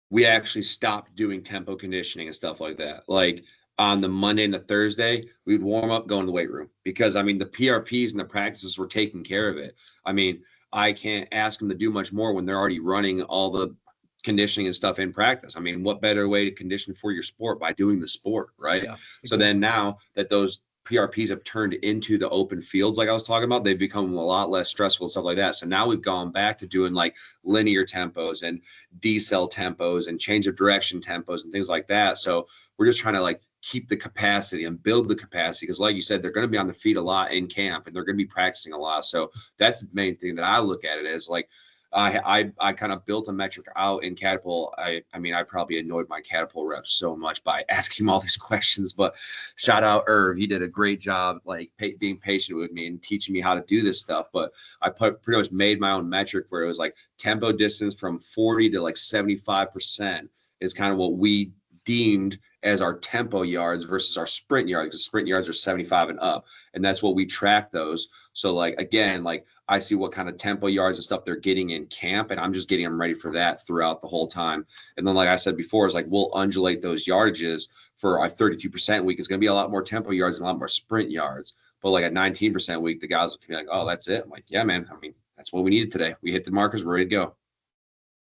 we actually stopped doing tempo conditioning and stuff like that. Like on the Monday and the Thursday, we'd warm up, go in the weight room, because I mean the PRPs and the practices were taking care of it. I mean, I can't ask them to do much more when they're already running all the conditioning and stuff in practice. I mean, what better way to condition for your sport by doing the sport, right? Yeah, exactly. So then now that those PRPs have turned into the open fields, like I was talking about, they've become a lot less stressful and stuff like that. So now we've gone back to doing like linear tempos and decel tempos and change of direction tempos and things like that. So we're just trying to like keep the capacity and build the capacity, because like you said, they're going to be on the feet a lot in camp and they're going to be practicing a lot. So that's the main thing that I look at it as. Like I kind of built a metric out in Catapult. I mean, I probably annoyed my Catapult reps so much by asking him all these questions, but shout out Irv. He did a great job, like being patient with me and teaching me how to do this stuff. But I pretty much made my own metric where it was like tempo distance from 40 to like 75% is kind of what we deemed as our tempo yards versus our sprint yards, because sprint yards are 75 and up. And that's what we track those. So like, again, like I see what kind of tempo yards and stuff they're getting in camp, and I'm just getting them ready for that throughout the whole time. And then, like I said before, is like, we'll undulate those yardages for our 32% week. It's going to be a lot more tempo yards and a lot more sprint yards. But like at 19% week, the guys will be like, oh, that's it. I'm like, yeah, man. I mean, that's what we needed today. We hit the markers. We're ready to go.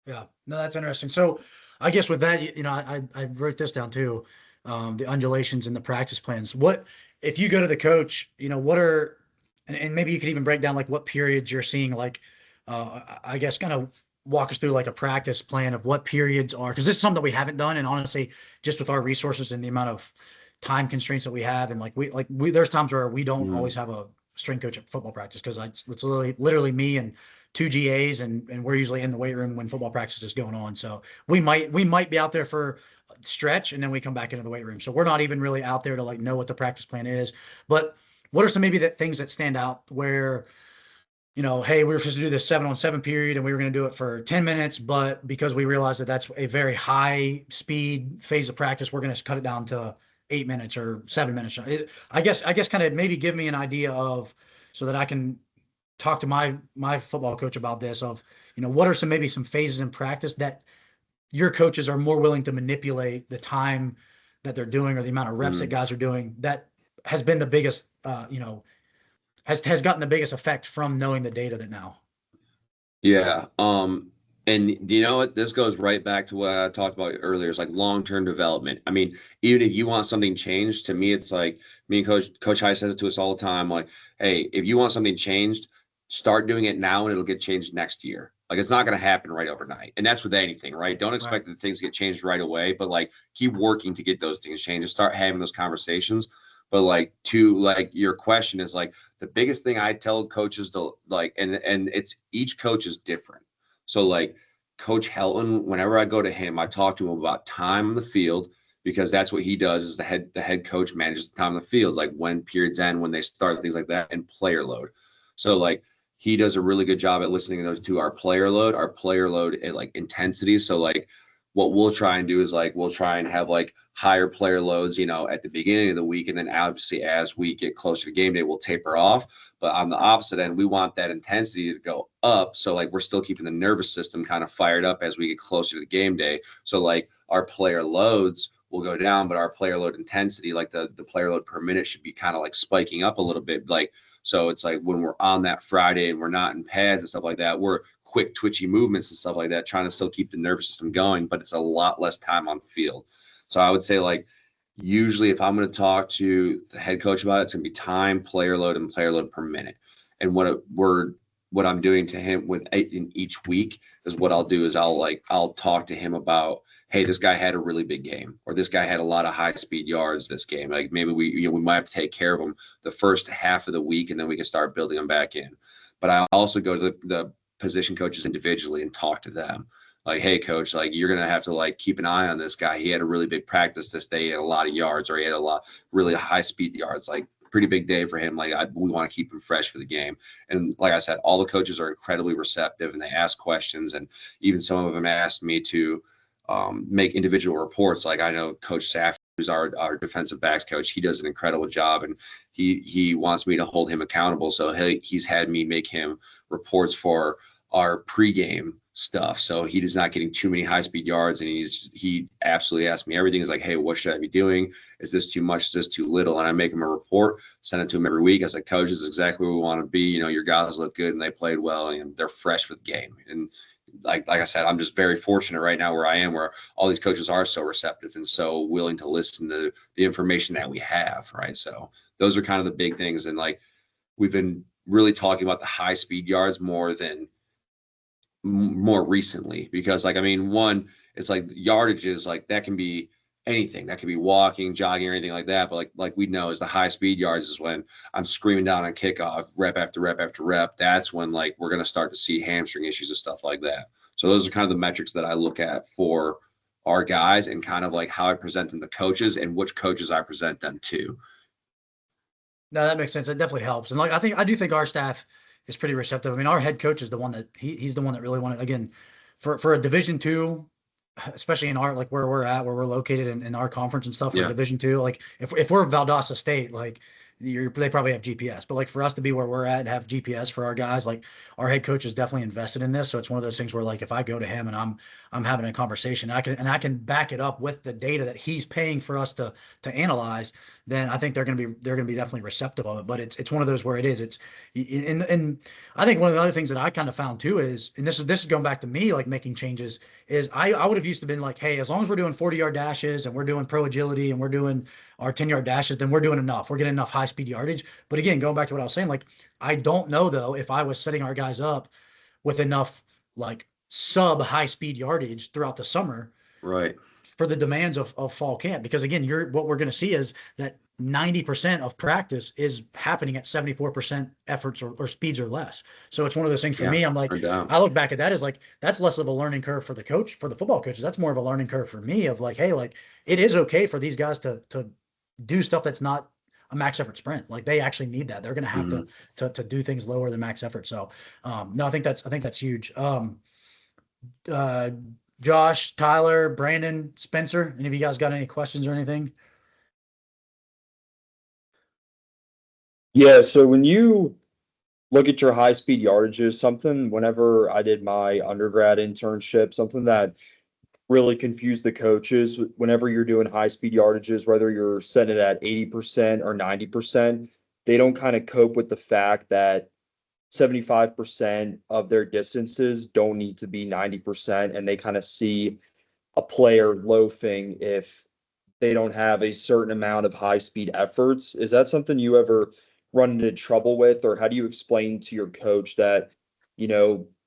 Yeah, no, that's interesting. So I guess with that, I wrote this down too, the undulations and the practice plans. What, if you go to the coach, what are, and maybe you could even break down like what periods you're seeing, like, I guess kind of walk us through like a practice plan of what periods are, because this is something that we haven't done. And honestly, just with our resources and the amount of time constraints that we have, and we there's times where we don't always have a strength coach at football practice, because it's literally me and 2 GAs, and we're usually in the weight room when football practice is going on. So we might be out there for stretch, and then we come back into the weight room. So we're not even really out there to like know what the practice plan is. But what are some maybe that things that stand out where, hey, we were supposed to do this 7-on-7 period and we were going to do it for 10 minutes, but because we realized that that's a very high speed phase of practice, we're going to cut it down to 8 minutes or 7 minutes. I guess kind of maybe give me an idea of, so that I can talk to my football coach about this, of, what are maybe some phases in practice that your coaches are more willing to manipulate the time that they're doing, or the amount of reps that guys are doing, that has been the biggest, has gotten the biggest effect from knowing the data that now. Yeah. And you know what? This goes right back to what I talked about earlier. It's like long-term development. I mean, even if you want something changed, to me, it's like, me and Coach High says it to us all the time. Like, hey, if you want something changed, start doing it now and it'll get changed next year. Like, it's not going to happen right overnight. And that's with anything, right? Don't expect that things get changed right away, but like keep working to get those things changed and start having those conversations. But like, to like your question is like, the biggest thing I tell coaches to like, and it's, each coach is different. So like Coach Helton, whenever I go to him, I talk to him about time on the field, because that's what he does, is the head coach manages the time on the field, like when periods end, when they start, things like that, and player load. So like he does a really good job at listening to our player load and like intensity. So like what we'll try and do is like we'll try and have like higher player loads, you know, at the beginning of the week, and then obviously as we get closer to game day, we'll taper off. But on the opposite end, we want that intensity to go up. So like we're still keeping the nervous system kind of fired up as we get closer to the game day. So like our player loads will go down, but our player load intensity, like the player load per minute, should be kind of like spiking up a little bit. Like, so it's like when we're on that Friday and we're not in pads and stuff like that, we're quick twitchy movements and stuff like that, trying to still keep the nervous system going, but it's a lot less time on field. So I would say like usually if I'm going to talk to the head coach about it, it's going to be time, player load, and player load per minute. And what I'm doing to him with in each week is what I'll do is I'll talk to him about, hey, this guy had a really big game, or this guy had a lot of high speed yards this game. Like maybe we might have to take care of him the first half of the week, and then we can start building them back in. But I also go to the position coaches individually and talk to them. Like, hey, coach, like you're going to have to like keep an eye on this guy. He had a really big practice this day. He had a lot of yards, or he had a lot really high speed yards, like pretty big day for him. Like we want to keep him fresh for the game. And like I said, all the coaches are incredibly receptive, and they ask questions. And even some of them asked me to make individual reports. Like I know Coach Saff, who's our defensive backs coach, he does an incredible job, and he wants me to hold him accountable. So he's had me make him reports for our pregame stuff. So he is not getting too many high speed yards, and he absolutely asked me everything. He's like, hey, what should I be doing? Is this too much? Is this too little? And I make him a report, send it to him every week. I was like, coach, this is exactly where we want to be. You know, your guys look good and they played well and they're fresh for the game. And like I said, I'm just very fortunate right now where I am, where all these coaches are so receptive and so willing to listen to the information that we have. Right. So those are kind of the big things. And like, we've been really talking about the high speed yards more recently, because like, I mean, one, it's like yardages, like that can be anything. That could be walking, jogging, or anything like that. But like we know is the high speed yards is when I'm screaming down on kickoff, rep after rep after rep. That's when like we're going to start to see hamstring issues and stuff like that. So those are kind of the metrics that I look at for our guys, and kind of like how I present them to coaches and which coaches I present them to. No, that makes sense. It definitely helps. And like, I do think our staff is pretty receptive. I mean, our head coach is the one that he's the one that really wanted, again, for a Division II, especially in our, like where we're located in our conference and stuff, for Division II, like if we're Valdosta State, like they probably have GPS, but like for us to be where we're at and have GPS for our guys, like our head coach is definitely invested in this. So it's one of those things where like, if I go to him and I'm having a conversation, I can back it up with the data that he's paying for us to analyze, then I think they're going to be definitely receptive of it. But it's one of those where it's and I think one of the other things that I kind of found too is, and this is going back to me, like making changes, is I would have used to been like, hey, as long as we're doing 40-yard dashes and we're doing pro agility and we're doing our 10-yard dashes, then we're doing enough. We're getting enough high speed yardage. But again, going back to what I was saying, like, I don't know though, if I was setting our guys up with enough like sub high speed yardage throughout the summer, right, for the demands of fall camp. Because again, what we're going to see is that 90% of practice is happening at 74% efforts or speeds or less. So it's one of those things for me. I'm like, I look back at that as like, that's less of a learning curve for the coach, for the football coaches. That's more of a learning curve for me of like, hey, like it is okay for these guys to do stuff that's not a max effort sprint. Like they actually need that. They're going to have to do things lower than max effort. So no, I think that's huge. Josh, Tyler, Brandon, Spencer, any of you guys got any questions or anything? Yeah, so when you look at your high speed yardages, something whenever I did my undergrad internship, something that really confused the coaches, whenever you're doing high speed yardages, whether you're setting it at 80% or 90%, they don't kind of cope with the fact that 75% of their distances don't need to be 90%, and they kind of see a player loafing if they don't have a certain amount of high speed efforts. Is that something you ever run into trouble with, or how do you explain to your coach that,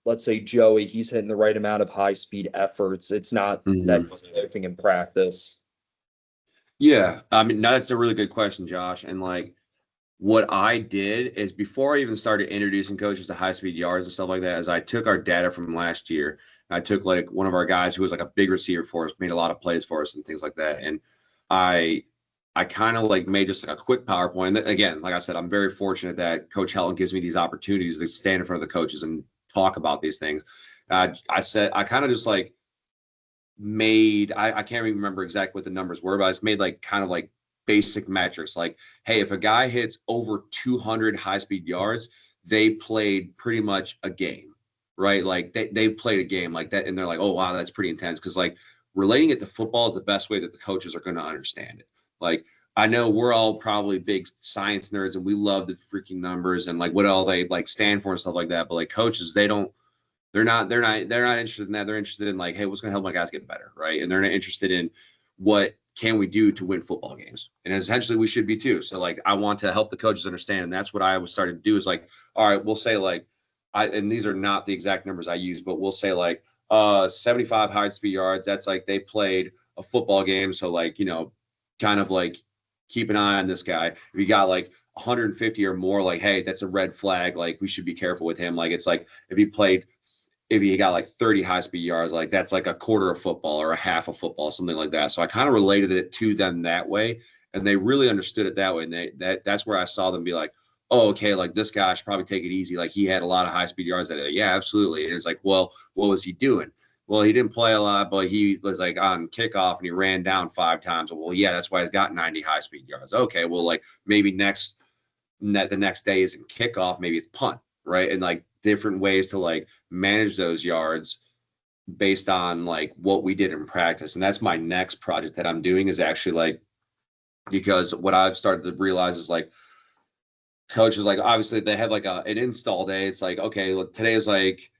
let's say Joey, he's hitting the right amount of high speed efforts, it's not that he's loafing in practice? Yeah, I mean, that's a really good question, Josh. And like, what I did is, before I even started introducing coaches to high speed yards and stuff like that, is I took our data from last year. I took like one of our guys who was like a big receiver for us, made a lot of plays for us and things like that. And I I kind of like made just like a quick PowerPoint. And again, like I said, I'm very fortunate that Coach Helton gives me these opportunities to stand in front of the coaches and talk about these things. I said, I kind of just like made, I can't even remember exactly what the numbers were, but I just made like kind of like basic metrics. Like, hey, if a guy hits over 200 high-speed yards, they played pretty much a game, right? Like they played a game like that. And they're like, oh, wow, that's pretty intense. Cause like relating it to football is the best way that the coaches are going to understand it. Like, I know we're all probably big science nerds and we love the freaking numbers and like what all they like stand for and stuff like that. But like coaches, they're not interested in that. They're interested in like, hey, what's going to help my guys get better, right? And they're not interested in what can we do to win football games. And essentially we should be too. So like, I want to help the coaches understand. And that's what I was starting to do is like, all right, we'll say like, and these are not the exact numbers I use, but we'll say like 75 high speed yards. That's like they played a football game. So like, you know, kind of like keep an eye on this guy. If you got like 150 or more, like, hey, that's a red flag. Like we should be careful with him. Like it's like if he got like 30 high speed yards, like that's like a quarter of football or a half of football, something like that. So I kind of related it to them that way. And they really understood it that way. And that's where I saw them be like, oh, okay, like this guy should probably take it easy. Like he had a lot of high speed yards. Yeah, absolutely. And it's like, well, what was he doing? Well, he didn't play a lot, but he was like on kickoff and he ran down 5 times. Well, yeah, that's why he's got 90 high speed yards. Okay, well, like maybe the next day isn't kickoff, maybe it's punt, right? And like different ways to like manage those yards based on like what we did in practice. And that's my next project that I'm doing is actually like, because what I've started to realize is like coaches, like obviously they have like an install day. It's like, okay, look, today is like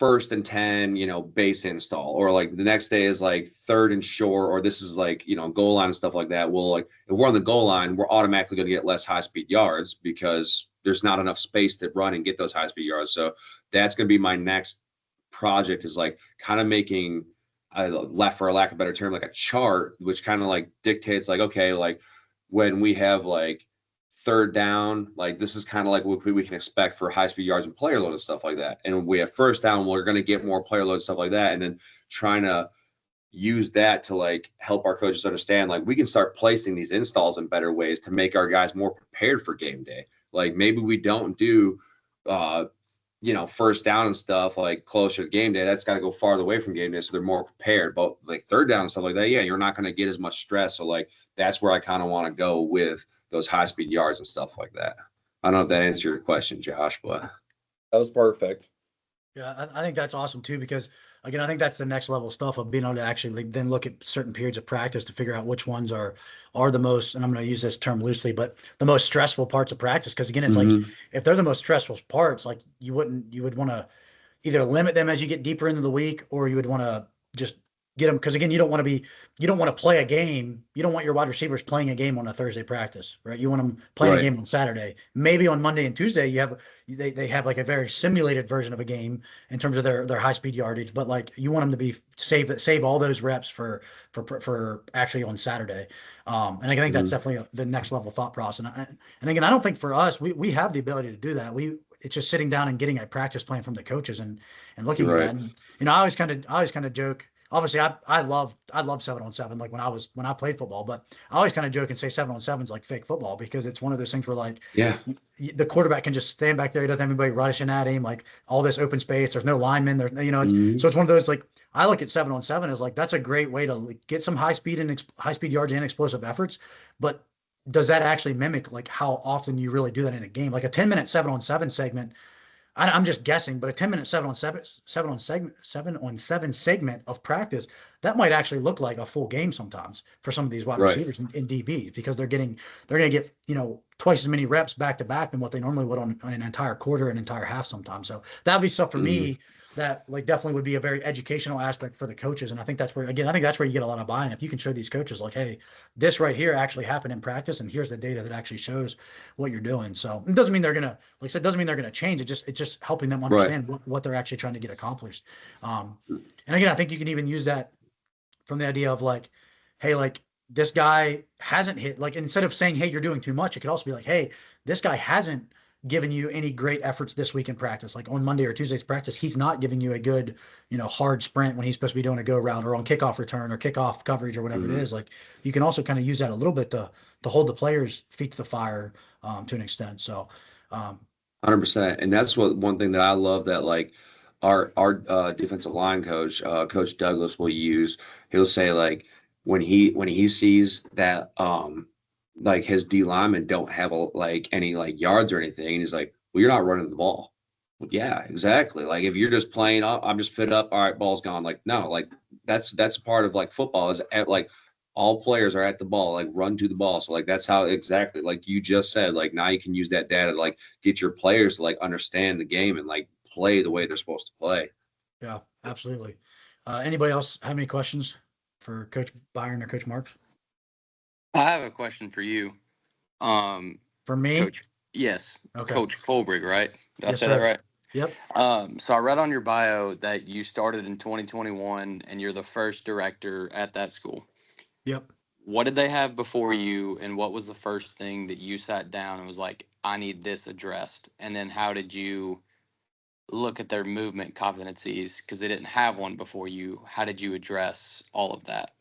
1st and 10, you know, base install, or like the next day is like 3rd and short, or this is like, you know, goal line and stuff like that. Well, like if we're on the goal line, we're automatically going to get less high speed yards because there's not enough space to run and get those high speed yards. So that's going to be my next project is like kind of making left for a lack of a better term, like a chart, which kind of like dictates like, okay, like when we have like 3rd down, like this is kind of like what we can expect for high speed yards and player load and stuff like that. And we have 1st down, we're going to get more player load stuff like that. And then trying to use that to like help our coaches understand, like we can start placing these installs in better ways to make our guys more prepared for game day. Like maybe we don't do, you know, 1st down and stuff like closer to game day. That's got to go farther away from game day. So they're more prepared, but like 3rd down and stuff like that. Yeah. You're not going to get as much stress. So like, that's where I kind of want to go with those high speed yards and stuff like that. I don't know if that answered your question, Josh, but That was perfect. Yeah, I think that's awesome too, because again, I think that's the next level stuff of being able to actually like, then look at certain periods of practice to figure out which ones are the most, and I'm going to use this term loosely, but the most stressful parts of practice. Because again, it's like if they're the most stressful parts, like you would want to either limit them as you get deeper into the week, or you would want to just get them. Because again, you don't want to play a game. You don't want your wide receivers playing a game on a Thursday practice, right? You want them playing a game on Saturday. Maybe on Monday and Tuesday, they have like a very simulated version of a game in terms of their high speed yardage, but like you want them to be save all those reps for actually on Saturday. And I think that's definitely the next level thought process. And again, I don't think for us, we have the ability to do that. It's just sitting down and getting a practice plan from the coaches and looking at that. And, you know, I always kind of joke. Obviously, I love 7-on-7 like when I played football, but I always kind of joke and say 7-on-7 is like fake football, because it's one of those things where like the quarterback can just stand back there, he doesn't have anybody rushing at him, like all this open space, there's no linemen, there's so it's one of those, like I look at 7-on-7 as like that's a great way to like, get some high speed yards and explosive efforts, but does that actually mimic like how often you really do that in a game? Like a 10-minute 7-on-7 segment, I'm just guessing, but a 10-minute 7-on-7 segment of practice, that might actually look like a full game sometimes for some of these wide receivers in DBs, because they're going to get, you know, twice as many reps back to back than what they normally would on an entire quarter, an entire half sometimes. So that'd be stuff for me that like definitely would be a very educational aspect for the coaches. And I think that's where you get a lot of buy-in. If you can show these coaches like, hey, this right here actually happened in practice, and here's the data that actually shows what you're doing. So it doesn't mean they're going to, like I said, doesn't mean they're going to change. It's just helping them understand what they're actually trying to get accomplished. And again, I think you can even use that from the idea of like, hey, like this guy hasn't hit, like instead of saying, hey, you're doing too much, it could also be like, hey, this guy hasn't giving you any great efforts this week in practice. Like on Monday or Tuesday's practice, he's not giving you a good, hard sprint when he's supposed to be doing a go route or on kickoff return or kickoff coverage or whatever it is. Like you can also kind of use that a little bit to hold the players' feet to the fire to an extent. So 100%. And that's one thing that I love that like our defensive line coach, Coach Douglas will use. He'll say like when he sees that like his D linemen don't have any like yards or anything, and he's like, well, you're not running the ball. Well, yeah, exactly. Like if you're just playing up, I'm just fit up. All right, ball's gone. Like no, like that's part of like football is like all players are at the ball, like run to the ball. So like that's how exactly like you just said, like now you can use that data to like get your players to like understand the game and like play the way they're supposed to play. Yeah, absolutely. Anybody else have any questions for Coach Byron or Coach Marks? I have a question for you. For me? Coach, yes. Okay. Coach Colbrig, right? Did Yes, I say sir. that right? Yep. So I read on your bio that you started in 2021 and you're the first director at that school. Yep. What did they have before you, and what was the first thing that you sat down and was like, I need this addressed? And then how did you look at their movement competencies? Because they didn't have one before you. How did you address all of that?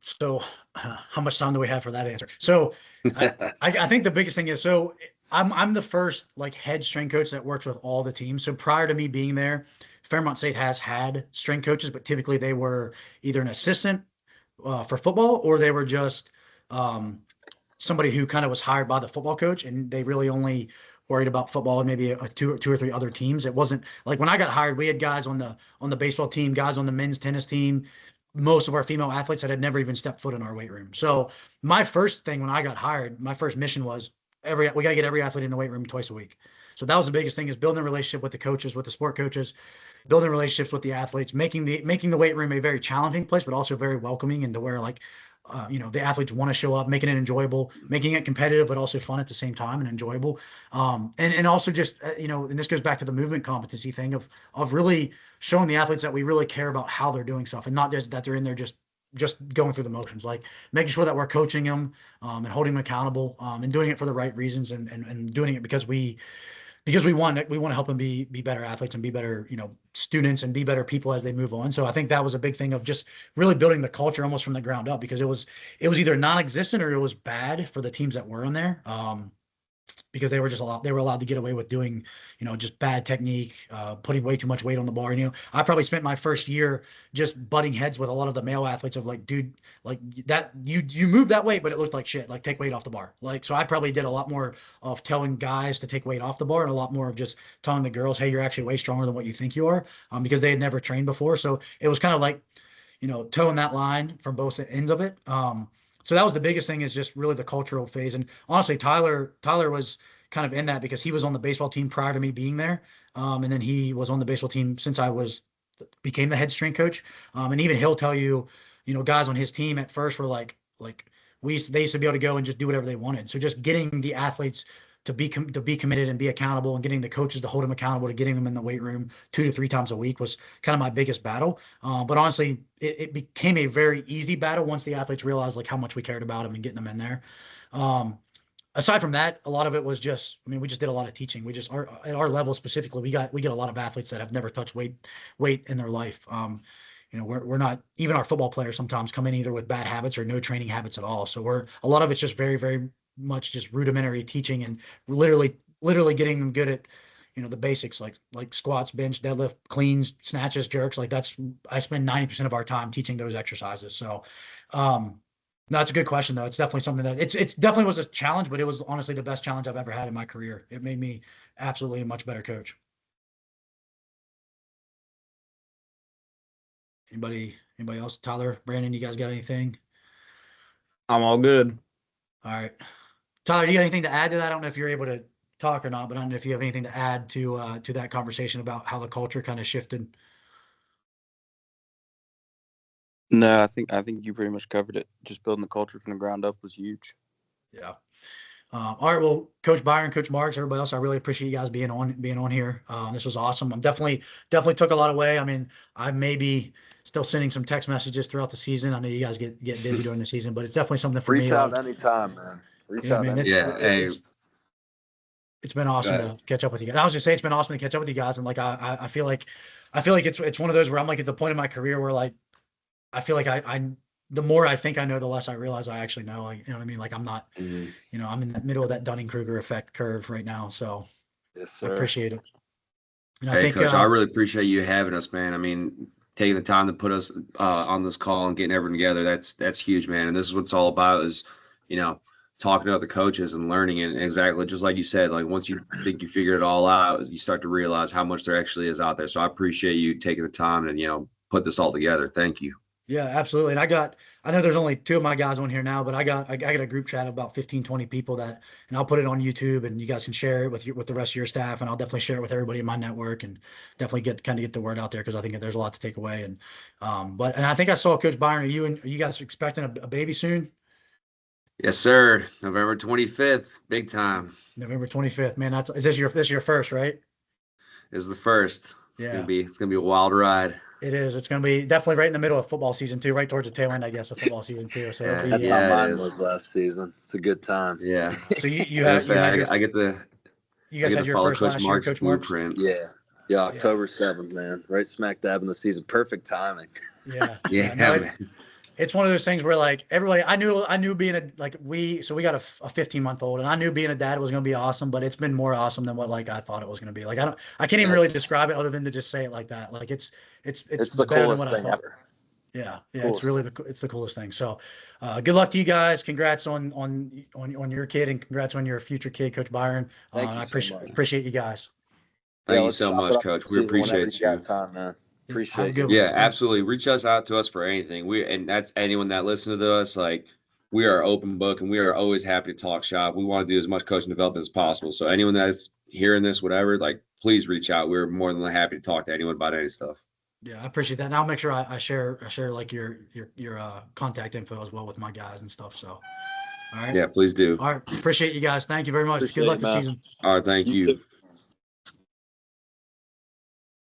So how much time do we have for that answer? So I think the biggest thing is, so I'm the first like head strength coach that works with all the teams. So prior to me being there, Fairmont State has had strength coaches, but typically they were either an assistant for football or they were just somebody who kind of was hired by the football coach, and they really only worried about football and maybe two or three other teams. It wasn't like when I got hired, we had guys on the baseball team, guys on the men's tennis team, most of our female athletes that had never even stepped foot in our weight room. So my first thing when I got hired, my first mission was we got to get every athlete in the weight room twice a week. So that was the biggest thing, is building a relationship with the coaches, with the sport coaches, building relationships with the athletes, making the weight room a very challenging place, but also very welcoming, and to where like, the athletes want to show up, making it enjoyable, making it competitive, but also fun at the same time and enjoyable. And also just, and this goes back to the movement competency thing of really showing the athletes that we really care about how they're doing stuff, and not just that they're in there just going through the motions, like making sure that we're coaching them and holding them accountable and doing it for the right reasons, and doing it because we want to help them be better athletes and be better, students and be better people as they move on. So I think that was a big thing of just really building the culture almost from the ground up, because it was either non-existent or it was bad for the teams that were in there. Because they were allowed to get away with doing, just bad technique, putting way too much weight on the bar. I probably spent my first year just butting heads with a lot of the male athletes of like, dude, like that you move that weight, but it looked like shit. Like take weight off the bar. Like, so I probably did a lot more of telling guys to take weight off the bar, and a lot more of just telling the girls, hey, you're actually way stronger than what you think you are, because they had never trained before. So it was kind of like, towing that line from both ends of it. So that was the biggest thing, is just really the cultural phase. And honestly, Tyler was kind of in that because he was on the baseball team prior to me being there. And then he was on the baseball team since I became the head strength coach. And even he'll tell you, guys on his team at first were like they used to be able to go and just do whatever they wanted. So just getting the athletes to be committed and be accountable, and getting the coaches to hold them accountable to getting them in the weight room 2 to 3 times a week was kind of my biggest battle. But honestly, it became a very easy battle once the athletes realized like how much we cared about them and getting them in there. Aside from that, a lot of it was just, we just did a lot of teaching. At our level specifically, we get a lot of athletes that have never touched weight in their life. We're not, even our football players sometimes come in either with bad habits or no training habits at all. So a lot of it's just very, very much just rudimentary teaching, and literally getting them good at, the basics, like squats, bench, deadlift, cleans, snatches, jerks. Like I spend 90% of our time teaching those exercises. So, no, that's a good question though. It's definitely something that it's definitely was a challenge, but it was honestly the best challenge I've ever had in my career. It made me absolutely a much better coach. Anybody else? Tyler, Brandon, you guys got anything? I'm all good. All right. Tyler, do you got anything to add to that? I don't know if you're able to talk or not, but I don't know if you have anything to add to that conversation about how the culture kind of shifted. No, I think you pretty much covered it. Just building the culture from the ground up was huge. Yeah. All right. Well, Coach Byron, Coach Marks, everybody else, I really appreciate you guys being on here. This was awesome. I'm definitely took a lot away. I may be still sending some text messages throughout the season. I know you guys get busy during the season, but it's definitely something for me. Reach out anytime, man. Reach out anytime. Yeah. Hey, it's been awesome to catch up with you guys. I was just saying it's been awesome to catch up with you guys. And like, I feel like it's one of those where I'm like at the point in my career where like, I feel like the more I think I know, the less I realize I actually know. Like, you know what I mean? Like I'm not, you know, I'm in the middle of that Dunning-Kruger effect curve right now. So Yes, I sir. appreciate it. And Hey, Coach, I really appreciate you having us, man. I mean, taking the time to put us on this call and getting everyone together, that's huge, man. And this is what it's all about is, you know, talking to other coaches and learning. And exactly just like you said, like once you think you figured it all out, you start to realize how much there actually is out there. So I appreciate you taking the time and, you know, put this all together. Thank you. Yeah, absolutely. And I know there's only 2 of my guys on here now, but I got a group chat of about 15, 20 people and I'll put it on YouTube and you guys can share it with the rest of your staff. And I'll definitely share it with everybody in my network and definitely get the word out there. Cause I think there's a lot to take away. And, and I think I saw Coach Byron, are you guys expecting a baby soon? Yes, sir. November 25th, big time. November 25th, man. This is your first, right? This is the first. It's gonna be a wild ride. It is. It's going to be definitely right in the middle of football season too, right towards the tail end, I guess, of football season too. So That's how mine was last season. It's a good time. Yeah. So you guys had your first last year, Coach Marx? Blueprint. Yeah. October 7th, man. Right smack dab in the season. Perfect timing. Yeah. No, it's one of those things where like everybody, I knew being we got a 15-month-old and I knew being a dad was going to be awesome, but it's been more awesome than what like I thought it was going to be. Like I can't even really describe it other than to just say it like that. Like it's the better than coolest what thing I thought. ever. Yeah. It's really it's the coolest thing. So, good luck to you guys. Congrats on your kid and congrats on your future kid, Coach Byron. I appreciate you guys. Thank you so much, Coach. We appreciate you. Time, man. Appreciate it. Yeah, absolutely. Reach us out to us for anything. And that's anyone that listens to us. Like we are open book and we are always happy to talk shop. We want to do as much coaching development as possible. So anyone that's hearing this, whatever, like please reach out. We're more than happy to talk to anyone about any stuff. Yeah, I appreciate that. And I'll make sure I share like your contact info as well with my guys and stuff. So, all right. Yeah, please do. All right. Appreciate you guys. Thank you very much. Good luck this season. All right. Thank you.